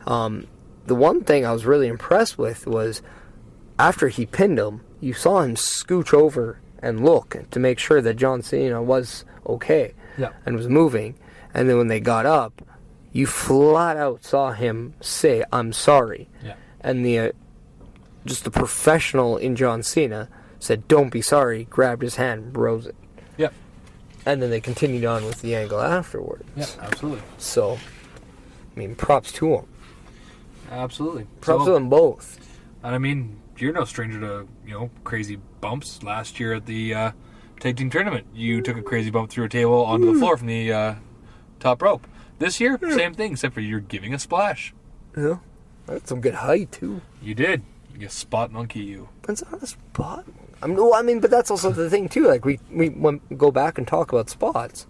the one thing I was really impressed with was after he pinned him, you saw him scooch over and look to make sure that John Cena was okay and was moving. And then when they got up, you flat out saw him say, "I'm sorry." Yeah. And just the professional in John Cena said, "Don't be sorry," grabbed his hand, rose it. Yep. And then they continued on with the angle afterwards. Yeah, absolutely. So, I mean, props to them. Absolutely. Props to them both. And I mean, you're no stranger to, crazy bumps. Last year at the tag team tournament, you took a crazy bump through a table onto the floor from the top rope. This year, same thing, except for you're giving a splash. Yeah. That's some good height, too. You did. You spot monkey you. That's not a spot. But that's also the thing, too. Like, we go back and talk about spots.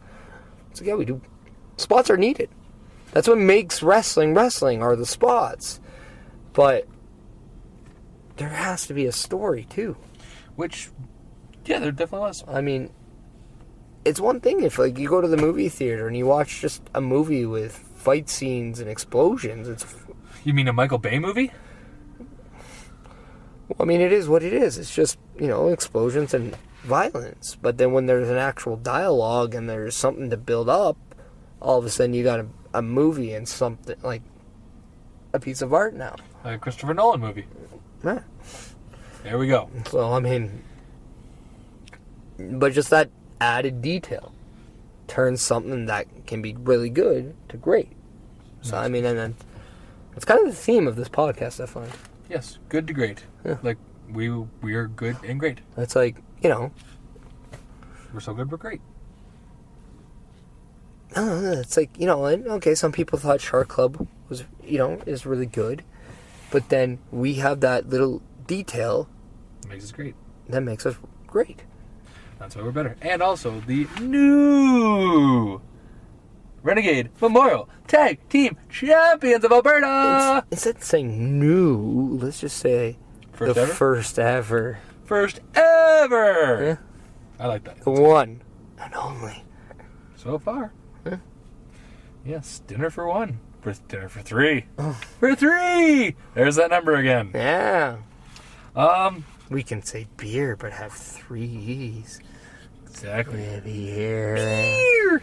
It's like, yeah, we do. Spots are needed. That's what makes wrestling are the spots. But there has to be a story, too. Which, yeah, there definitely was. I mean, it's one thing if, like, you go to the movie theater and you watch just a movie with fight scenes and explosions. You mean a Michael Bay movie? Well, I mean, it is what it is. It's just, explosions and violence. But then when there's an actual dialogue and there's something to build up, all of a sudden you got a movie and something, like, a piece of art now. Like a Christopher Nolan movie. Yeah. There we go. So, I mean, but just that added detail turns something that can be really good to great. So, I mean, and then it's kind of the theme of this podcast, I find. Yes, good to great. Yeah. Like, we are good and great. It's like, We're so good, we're great. I don't know, it's like, okay, some people thought Shark Club was, is really good. But then we have that little detail It makes us great. that makes us great. That's why we're better. And also, the new Renegade Memorial Tag Team Champions of Alberta! Instead of saying new, let's just say First ever? first ever. First ever! Yeah. I like that. The one and only. So far. Yeah. Yes, dinner for one. Dinner for three. Oh. For three! There's that number again. Yeah. Um, We can say beer, but have 3 E's. exactly. Yeah, beer. Beer!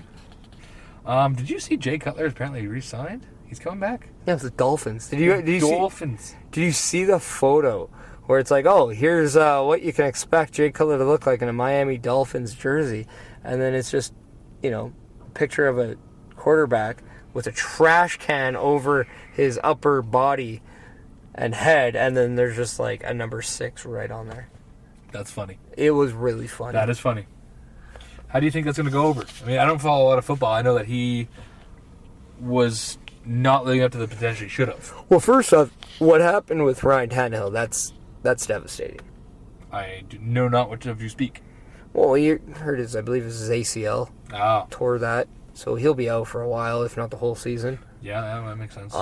Did you see Jay Cutler apparently re-signed? He's coming back. Yeah, it's the Dolphins. Did you Dolphins. Did you see the photo where it's like, oh, here's what you can expect Jay Cutler to look like in a Miami Dolphins jersey, and then it's just, a picture of a quarterback with a trash can over his upper body and head, and then there's just like a number 6 right on there. That's funny. It was really funny. That is funny. How do you think that's going to go over? I mean, I don't follow a lot of football. I know that he was not living up to the potential he should have. Well, first off, what happened with Ryan Tannehill, that's devastating. I do know not what of you speak. Well, you heard I believe his ACL Ah, tore that, so he'll be out for a while, if not the whole season. yeah, that makes sense.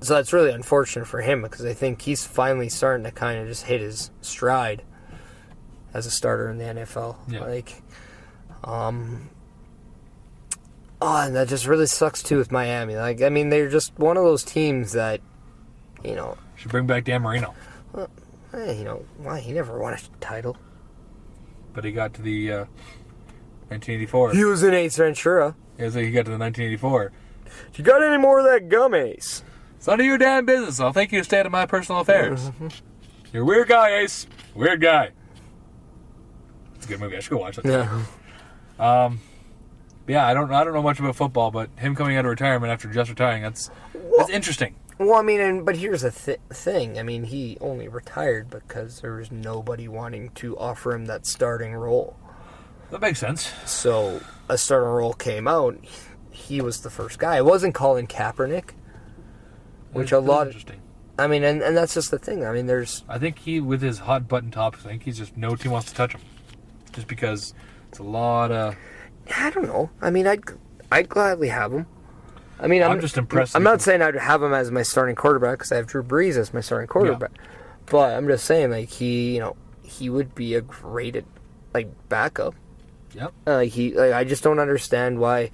So that's really unfortunate for him because I think he's finally starting to kind of just hit his stride as a starter in the NFL. Yeah. And that just really sucks too with Miami. Like, I mean, they're just one of those teams that, Should bring back Dan Marino. why he never won a title. But he got to the 1984. He was in Ace Ventura. He got to the 1984. You got any more of that gum, Ace? It's none of your damn business. I'll thank you to stay out of my personal affairs. You're a weird guy, Ace. Weird guy. It's a good movie. I should go watch that. Yeah. Yeah, I don't know much about football, but him coming out of retirement after just retiring, that's interesting. Well, I mean, but here's the thing. I mean, he only retired because there was nobody wanting to offer him that starting role. That makes sense. So a starting role came out. He was the first guy. It wasn't Colin Kaepernick, which Interesting. I mean, and that's just the thing. I mean, I think he, with his hot button tops, I think he's just no team wants to touch him, just because it's a lot of. I don't know. I mean, I'd gladly have him. I mean, I'm just impressed. I'm not saying I'd have him as my starting quarterback because I have Drew Brees as my starting quarterback. Yeah. But I'm just saying, like, he would be a great, backup. Yep. I just don't understand why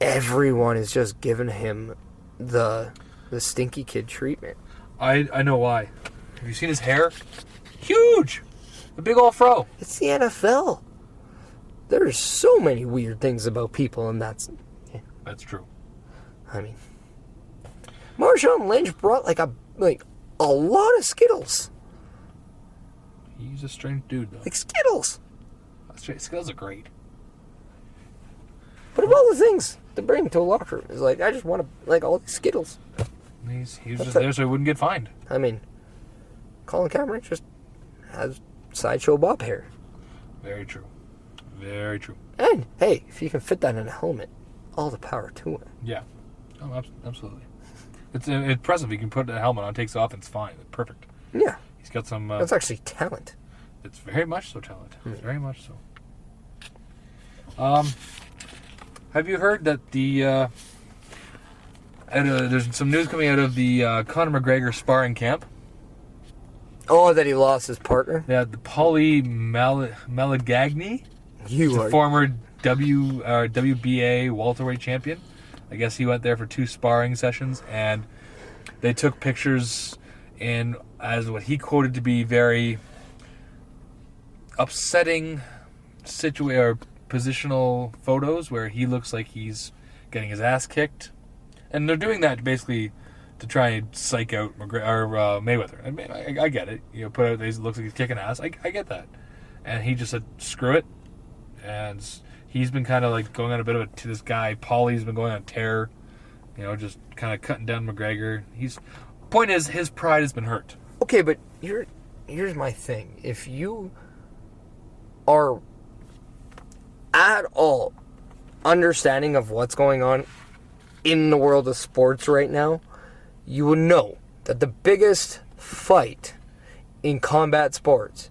everyone is just giving him the stinky kid treatment. I know why. Have you seen his hair? Huge! The big old fro. It's the NFL. There's so many weird things about people, and that's... That's true. I mean, Marshawn Lynch brought like a lot of Skittles. He's a strange dude, though. Like Skittles. Skittles are great. But of all the things to bring to a locker room is like, I just want to like all these Skittles. He was just there so he wouldn't get fined. I mean, Colin Kaepernick just has Sideshow Bob hair. Very true. Very true. And, hey, if you can fit that in a helmet, all the power to him. Yeah. Oh, absolutely. It's impressive. He can put a helmet on, takes it off, and it's fine. It's perfect. Yeah. He's got some... That's actually talent. It's very much so talent. Very much so. Have you heard that there's some news coming out of the Conor McGregor sparring camp? Oh, that he lost his partner? Yeah, the Paulie Malagagny. You He's are... a former WBA welterweight champion. I guess he went there for 2 sparring sessions, and they took pictures in as what he quoted to be very upsetting positional photos where he looks like he's getting his ass kicked, and they're doing that basically to try and psych out Mayweather. I mean, I get it. You know, put out he looks like he's kicking ass. I get that, and he just said screw it, and he's been kind of like going on a bit of to this guy. Paulie's been going on a tear, you know, just kind of cutting down McGregor. Point is, his pride has been hurt. Okay, but here's my thing. If you are at all understanding of what's going on in the world of sports right now, you will know that the biggest fight in combat sports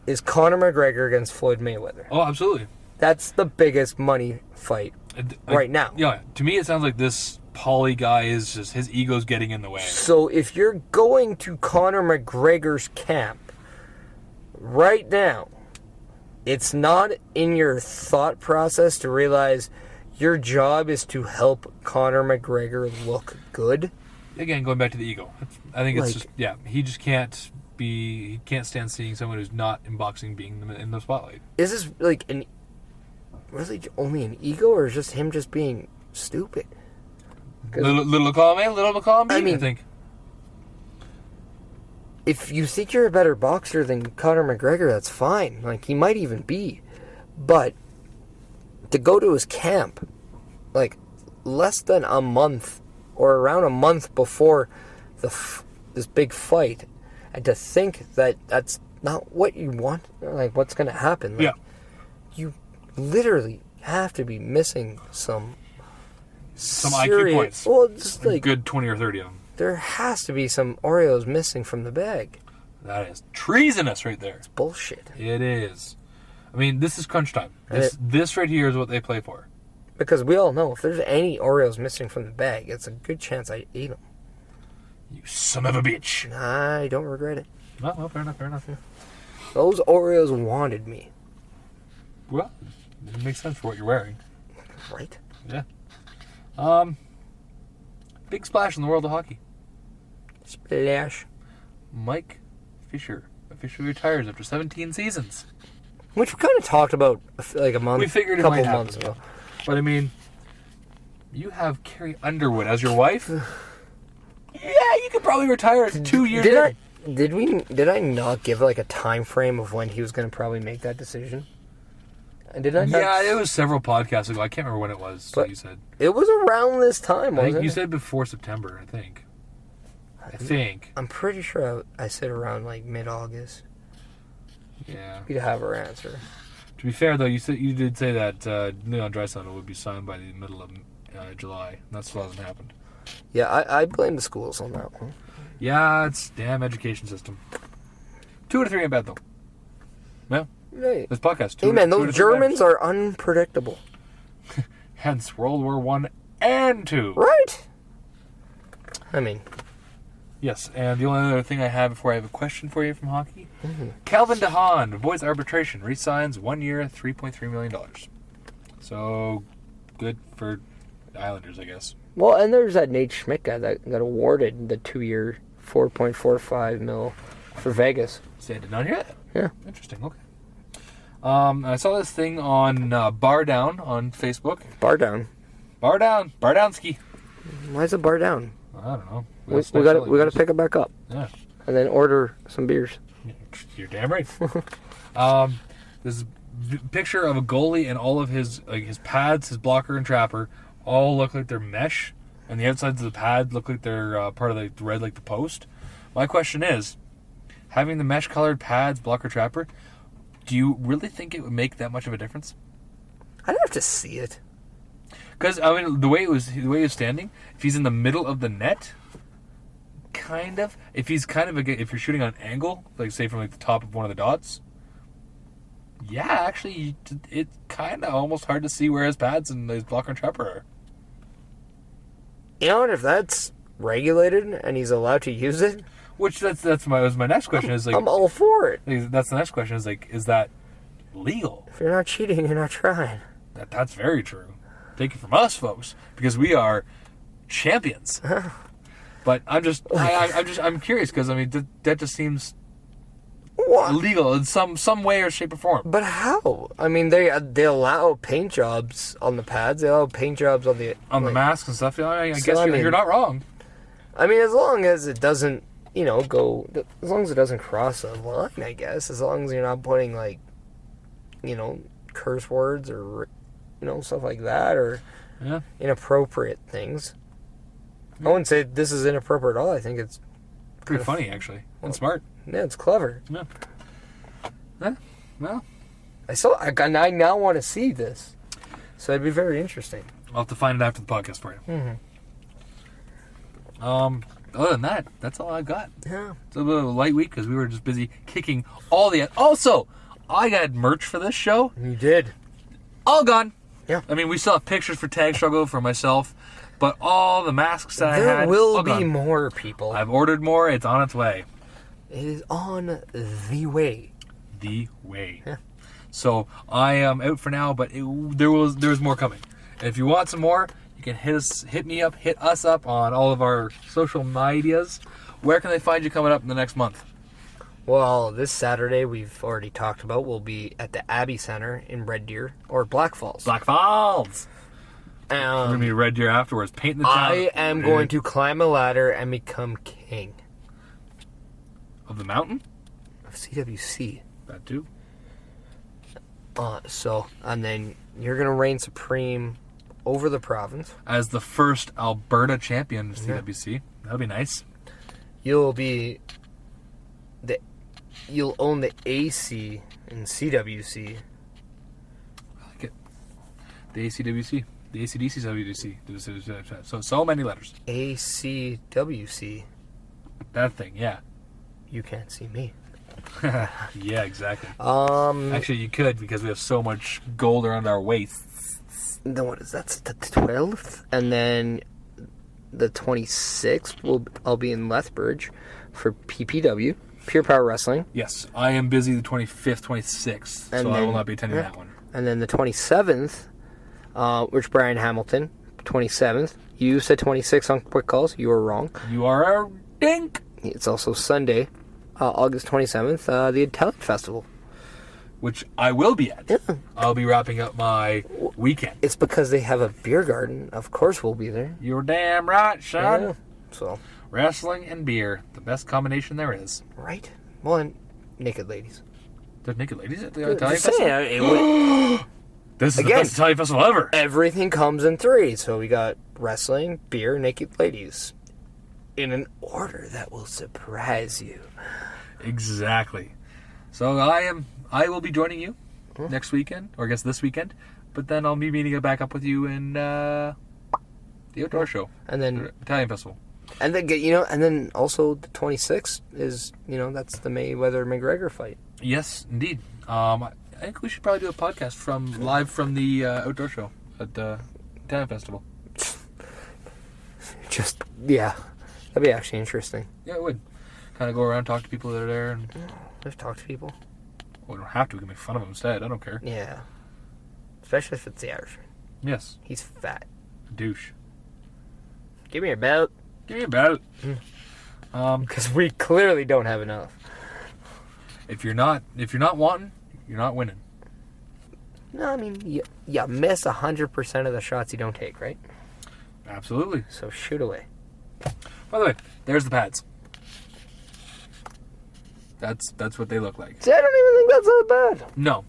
is Conor McGregor against Floyd Mayweather. Oh, absolutely. That's the biggest money fight right now. Yeah, to me it sounds like this Paulie guy is just, his ego's getting in the way. So if you're going to Conor McGregor's camp right now, it's not in your thought process to realize your job is to help Conor McGregor look good. Again, going back to the ego. I think it's like, he just can't he can't stand seeing someone who's not in boxing being in the spotlight. Is this like really only an ego, or is just him just being stupid? Little column A, little column B, I think. If you think you're a better boxer than Conor McGregor, that's fine. Like, he might even be. But to go to his camp, like, less than a month, or around a month before this big fight, and to think that that's not what you want, like, what's going to happen. Like, yeah. You literally have to be missing some IQ points. Well, just like... good 20 or 30 of them. There has to be some Oreos missing from the bag. That is treasonous right there. It's bullshit. It is. I mean, this is crunch time. This right here is what they play for. Because we all know if there's any Oreos missing from the bag, it's a good chance I ate them. You son of a bitch. I don't regret it. Well, fair enough. Yeah. Those Oreos wanted me. Well, it makes sense for what you're wearing. Right? Yeah. Big splash in the world of hockey. Splash. Mike Fisher officially retires after 17 seasons. Which we kind of talked about like a month, We figured it couple might happen, months ago. But I mean, you have Carrie Underwood as your wife. Yeah, you could probably retire 2 years. Did I not give like a time frame of when he was going to probably make that decision? And did I not? Yeah, it was several podcasts ago. I can't remember when it was. But you said it was around this time, wasn't I think it? you said before September. I think. I'm pretty sure I said around like mid-August. Yeah. We'd have our answer. To be fair, though, you did say that Leon Draisaitl would be signed by the middle of July. And that still hasn't happened. Yeah, I blame the schools on that one. Yeah, it's damn education system. 2 out of 3 ain't bad, though. Well, Right. this podcast. Hey, man, those Germans are unpredictable. Hence World War I and II. Right? I mean... Yes, and the only other thing I have before I have a question for you from hockey. Mm-hmm. Calvin DeHaan avoids arbitration, re-signs 1 year, $3.3 million. So, good for the Islanders, I guess. Well, and there's that Nate Schmidt guy that got awarded the 2-year, $4.45 million for Vegas. See, I did not hear that. Yeah. Interesting, okay. I saw this thing on Bar Down on Facebook. Bar Down. Bar Down. Bar Downski. Why is the bar down? I don't know. We got to pick it back up. Yeah. And then order some beers. You're damn right. This picture of a goalie and all of his pads, his blocker and trapper, all look like they're mesh, and the outsides of the pad look like they're part of the red, like the post. My question is, having the mesh colored pads, blocker, trapper, do you really think it would make that much of a difference? I'd have to see it. Because I mean, the way he was standing, if he's in the middle of the net, kind of. If he's kind of if you're shooting on an angle, like say from like the top of one of the dots, yeah, actually, it's kind of almost hard to see where his pads and his blocker and trapper are. You know what? If that's regulated and he's allowed to use it, Which was my next question is like, I'm all for it. That's the next question is like, is that legal? If you're not cheating, you're not trying. That's very true. Take it from us, folks, because we are champions. But I'm curious because I mean that just seems What? illegal in some way or shape or form. But how? I mean, they allow paint jobs on the pads. They allow paint jobs on the masks and stuff. Yeah, I So, guess I mean- you're not wrong. I mean, as long as it doesn't, go. As long as it doesn't cross a line, I guess. As long as you're not putting like, curse words or, stuff like that or Yeah. inappropriate things. I wouldn't say this is inappropriate at all. I think it's Pretty funny actually and smart. yeah, it's clever. Yeah. Yeah. Well, I now want to see this, so it'd be very interesting. I'll have to find it after the podcast for you. Mm-hmm. Other than that, that's all I got. Yeah. It's a little light week because we were just busy kicking all the. Also, I got merch for this show. You did. All gone. Yeah. I mean, we still have pictures for Tag Struggle for myself, but all the masks that I had. There will all be gone. more people. I've ordered more. It's on its way. It is on the way. The way. Yeah. So I am out for now, but there's more coming. And if you want some more, you can hit us up on all of our social medias. Where can they find you coming up in the next month? Well, this Saturday we've already talked about. We'll be at the Abbey Center in Red Deer or Black Falls. Black Falls. We're gonna be Red Deer afterwards, painting the town. I am going to climb a ladder and become king of the mountain. of CWC. That too. And then you're gonna reign supreme over the province. As the first Alberta champion of CWC. That'll be nice. You'll own the AC in CWC. I like it. The ACWC. The ACDC WDC. So many letters. ACWC. That thing, yeah. You can't see me. Yeah, exactly. Um, Actually, you could because we have so much gold around our waists. then what is that? That's the 12th, and then the 26th. I'll be in Lethbridge for PPW, Pure Power Wrestling. Yes, I am busy the 25th, 26th, And so I then- will not be attending yeah. that one. And then the 27th, which Brian Hamilton, 27th. You said 26 on Quick Calls. You were wrong. You are a dink! It's also Sunday, August 27th, the Italian Festival. Which I will be at. Yeah. I'll be wrapping up my weekend. It's because they have a beer garden. Of course we'll be there. You're damn right, Sean. Yeah. So, Wrestling and beer, the best combination there is. right? Well, and naked ladies. There's naked ladies at the Italian Just Festival? saying, it would- This is Again. the best Italian festival ever. everything comes in three. So we got wrestling, beer, naked ladies. In an order that will surprise you. Exactly. So I will be joining you next weekend, or I guess this weekend, but then I'll be meeting back up with you in the outdoor show, And then, Italian festival. and then also the 26th is, that's the Mayweather McGregor fight. Yes, indeed. I think we should probably do a podcast live from the outdoor show at the Italian festival. Just, yeah. That'd be actually interesting. Yeah, it would. Kind of go around, talk to people that are there, and Just talk to people. we don't have to. We can make fun of them instead. I don't care. Yeah. Especially if it's the Irishman. Yes, He's fat. douche. Give me your belt. Give me a belt. Because we clearly don't have enough. If you're not wanting, you're not winning. No, I mean, you miss 100% of the shots you don't take, right? Absolutely. So shoot away. By the way, there's the pads. That's what they look like. See, I don't even think that's that bad. No,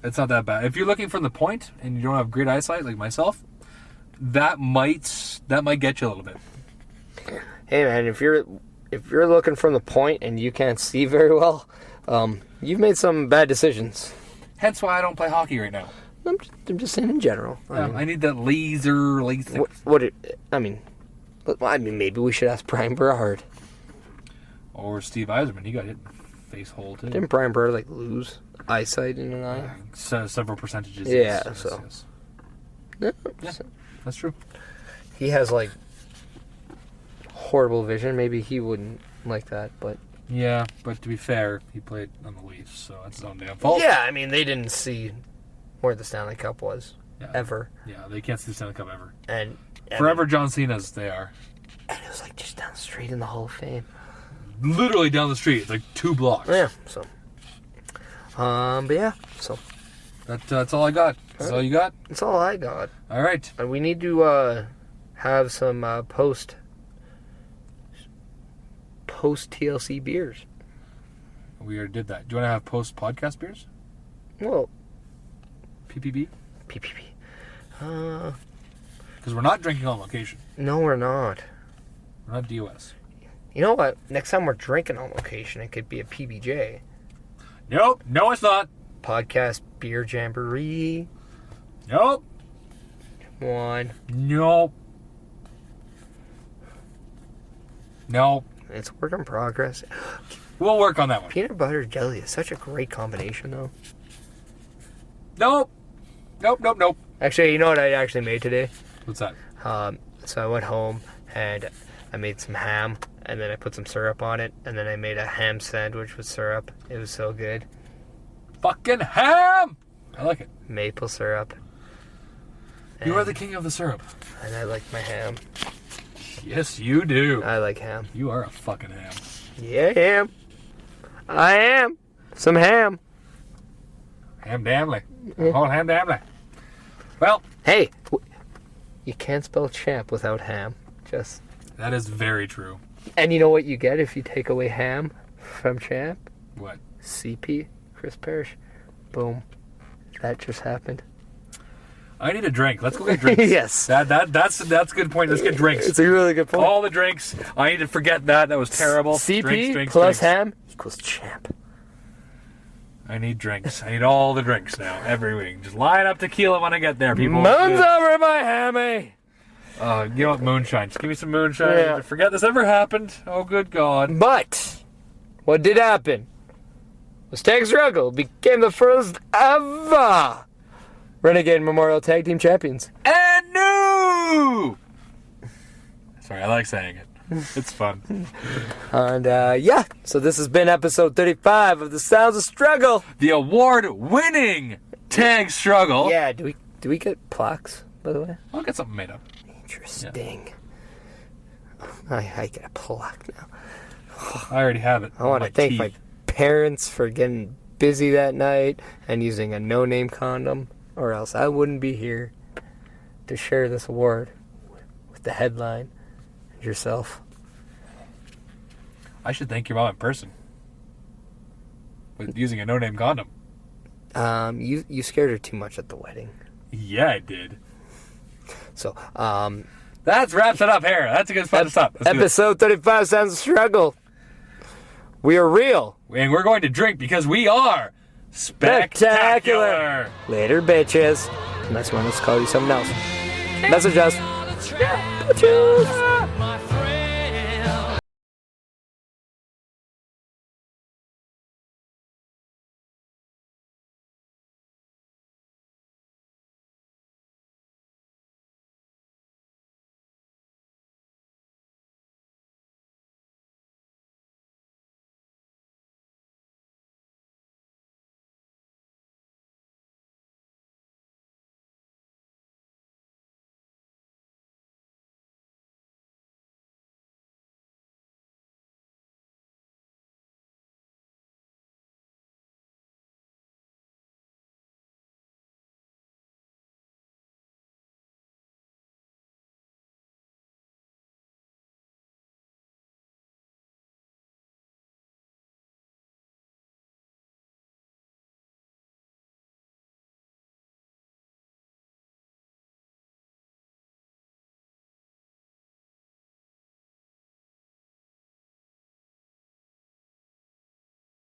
it's not that bad. If you're looking from the point and you don't have great eyesight like myself, that might get you a little bit. Hey man, if you're looking from the point and you can't see very well, you've made some bad decisions. Hence why I don't play hockey right now. I'm just saying in general. I need that laser. I mean, maybe we should ask Brian Berard. Or Steve Eiserman. He got hit in the face hole too. Didn't Brian Berard lose eyesight in an eye? Several percentages. Yeah, yes. Yeah, that's true. He has horrible vision. Maybe he wouldn't like that, but yeah. But to be fair, he played on the Leafs, so it's his own damn fault. Yeah, I mean they didn't see where the Stanley Cup was ever. Yeah, they can't see the Stanley Cup ever. And forever John Cena's they are. And it was just down the street in the Hall of Fame. Literally down the street. It's 2 blocks. Yeah, so. But yeah, so. That's all I got. That's all you got? That's all I got. All right. And we need to have some post TLC beers. We already did that. Do you want to have post podcast beers? Well. PPB? PPB. Because we're not drinking on location. No, we're not. We're not DOS. You know what? Next time we're drinking on location, it could be a PBJ. Nope. No, it's not. Podcast Beer Jamboree. Nope. One. Nope. Nope. It's a work in progress. We'll work on that one. Peanut butter jelly is such a great combination, though. Nope. Nope. Actually, you know what I actually made today? What's that? So I went home and I made some ham, and then I put some syrup on it, and then I made a ham sandwich with syrup. It was so good. Fucking ham! I like it. Maple syrup. You are the king of the syrup. And I like my ham. Yes, you do. I like ham. You are a fucking ham. Yeah, ham. I am. Some ham. Ham damly. Oh, ham damly. Well. Hey, you can't spell champ without ham. Just. That is very true. And you know what you get if you take away ham from champ? What? CP, Chris Perish. Boom. That just happened. I need a drink. Let's go get drinks. Yes. That's a good point. Let's get drinks. It's a really good point. All the drinks. I need to forget that. That was terrible. CP drinks, plus ham equals champ. I need drinks. I need all the drinks now. Every week. Just line up tequila when I get there, people. Moon's over my hammy. You know what? Moonshine. Just give me some moonshine. Yeah. I forget this ever happened. Oh, good God. But what did happen was Tag Struggle became the first ever Renegade Memorial Tag Team Champions. And new! Sorry, I like saying it. It's fun. And yeah, so this has been episode 35 of the Sounds of Struggle. The award-winning Tag Struggle. Yeah, do we get plaques, by the way? I'll get something made up. Interesting. Yeah. I get a plaque now. I already have it. I want to thank my parents for getting busy that night and using a no-name condom, or else I wouldn't be here to share this award with the headline and yourself. I should thank your mom in person with using a no-name condom. You scared her too much at the wedding. Yeah, I did. So, that wraps it up here. That's a good spot to stop. Episode 35 Sounds of Struggle. We are real. And we're going to drink because we are spectacular. Later, bitches. Unless you want us to call you something else. Message us. Yeah, bitches.